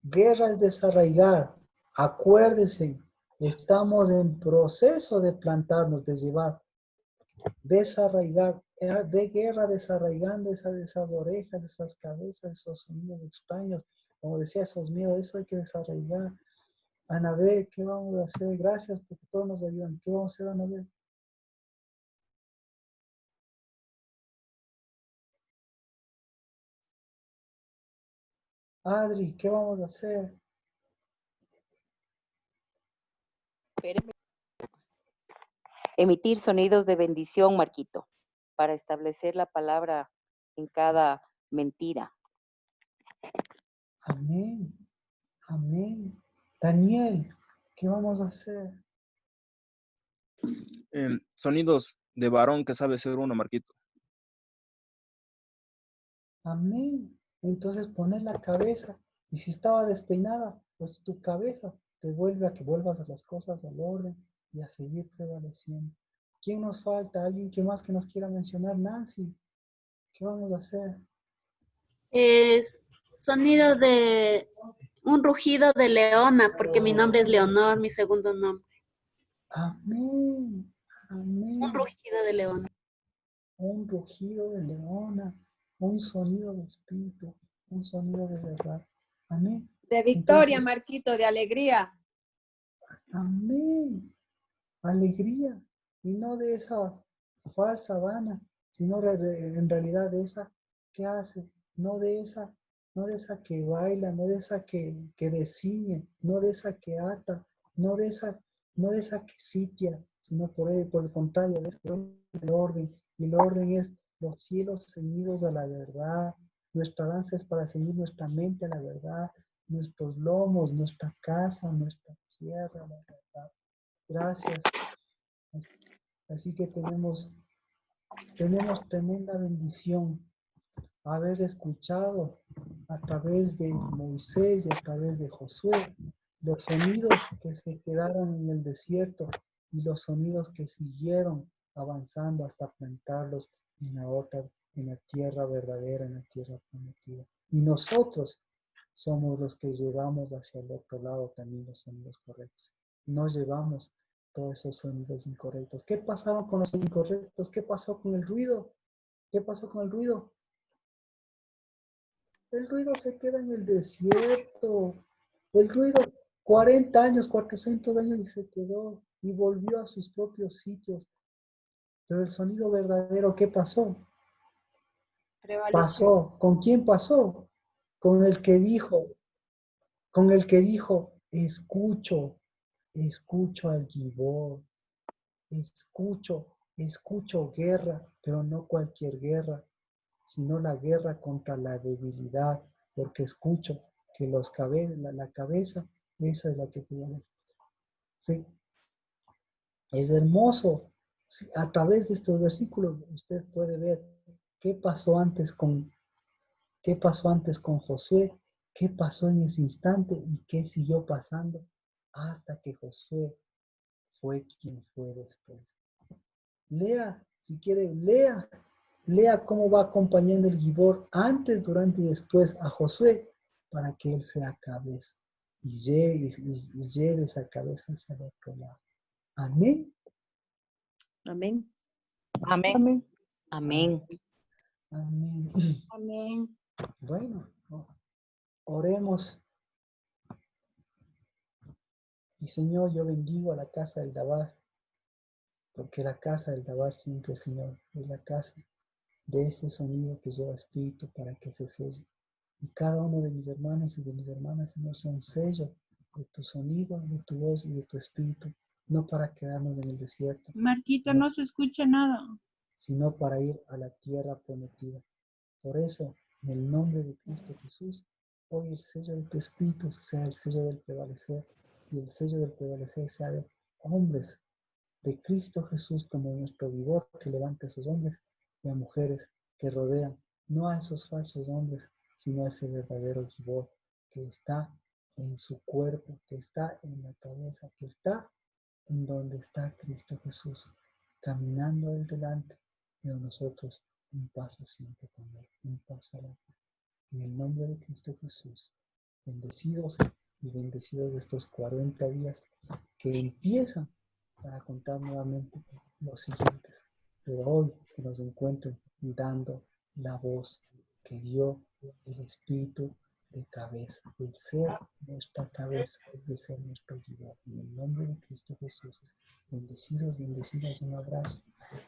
guerra es desarraigar. Acuérdense, estamos en proceso de plantarnos, de llevar. Desarraigar, de guerra desarraigando esas orejas, esas cabezas, esos sonidos extraños. Como decía, esos miedos, eso hay que desarraigar. Anabel, ¿qué vamos a hacer? Gracias porque todos nos ayudan. ¿Qué vamos a hacer, Anabel? Adri, ¿qué vamos a hacer? Emitir sonidos de bendición, Marquito, para establecer la palabra en cada mentira. Amén. Amén. Daniel, ¿qué vamos a hacer? Sonidos de varón que sabe ser uno, Marquito. Amén. Entonces poner la cabeza. Y si estaba despeinada, pues tu cabeza te vuelve a que vuelvas a las cosas al orden y a seguir prevaleciendo. ¿Quién nos falta? ¿Alguien que más que nos quiera mencionar? Nancy, ¿qué vamos a hacer? Es sonido de un rugido de leona, porque mi nombre es Leonor, mi segundo nombre. Amén. Amén. Un rugido de leona. Un rugido de leona, un sonido de espíritu, un sonido de verdad. Amén. De victoria, Entonces, Marquito, de alegría. amén. Alegría. Y no de esa falsa vana, sino en realidad de esa que hace, no de esa que baila, no de esa que desciñe, no de esa que ata, no de esa que sitia, sino por el contrario, es el orden. Y el orden es los cielos ceñidos a la verdad. Nuestra danza es para ceñir nuestra mente a la verdad, nuestros lomos, nuestra casa, nuestra tierra, la verdad. Gracias. Así que tenemos tremenda bendición haber escuchado a través de Moisés y a través de Josué los sonidos que se quedaron en el desierto y los sonidos que siguieron avanzando hasta plantarlos en la tierra verdadera, en la tierra prometida. Y nosotros somos los que llevamos hacia el otro lado también los sonidos correctos. No llevamos todos esos sonidos incorrectos. ¿Qué pasaron con los incorrectos? ¿Qué pasó con el ruido? ¿Qué pasó con el ruido? El ruido se queda en el desierto. El ruido, 40 años, 400 años y se quedó y volvió a sus propios sitios. Pero el sonido verdadero, ¿qué pasó? Pasó. ¿Con quién pasó? Con el que dijo, escucho al Gibor, escucho guerra, pero no cualquier guerra, sino la guerra contra la debilidad, porque escucho que la cabeza, esa es la que tienes. Sí. Es hermoso. Sí, a través de estos versículos usted puede ver qué pasó antes con Josué, qué pasó en ese instante y qué siguió pasando hasta que Josué fue quien fue después. Lea, si quiere, lea cómo va acompañando el Gibor antes, durante y después a Josué para que él sea cabeza y lleve esa cabeza hacia el otro lado. Amén. Amén. Amén. Amén. Amén. Amén. Bueno, oremos. Y Señor, yo bendigo a la casa del Dabar, porque la casa del Dabar siempre, Señor, es la casa de ese sonido que lleva espíritu para que se selle. Y cada uno de mis hermanos y de mis hermanas, Señor, son sellos de tu sonido, de tu voz y de tu espíritu, no para quedarnos en el desierto. Marquito, no se escucha nada. Sino para ir a la tierra prometida. Por eso, en el nombre de Cristo Jesús, hoy el sello de tu espíritu sea el sello del prevalecer, y el sello del prevalecer sea de hombres de Cristo Jesús como nuestro vigor que levanta a esos hombres y a mujeres que rodean, no a esos falsos hombres, sino a ese verdadero vigor que está en su cuerpo, que está en la cabeza, que está en donde está Cristo Jesús, caminando al delante, pero nosotros un paso siempre con él, un paso adelante. En el nombre de Cristo Jesús, bendecidos y bendecidos de estos 40 días que empiezan para contar nuevamente los siguientes. Pero hoy que nos encuentren dando la voz que dio el Espíritu de cabeza, el ser nuestra cabeza, el ser nuestro guía. En el nombre de Cristo Jesús, bendecidos, bendecidas, un abrazo.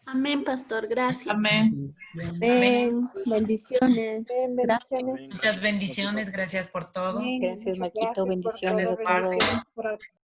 Amén, pastor, gracias. Amén. Amén. Bendiciones. Gracias. Muchas bendiciones, gracias por todo. Gracias, Marquito. Gracias por Bendiciones todo, a todos. bendiciones por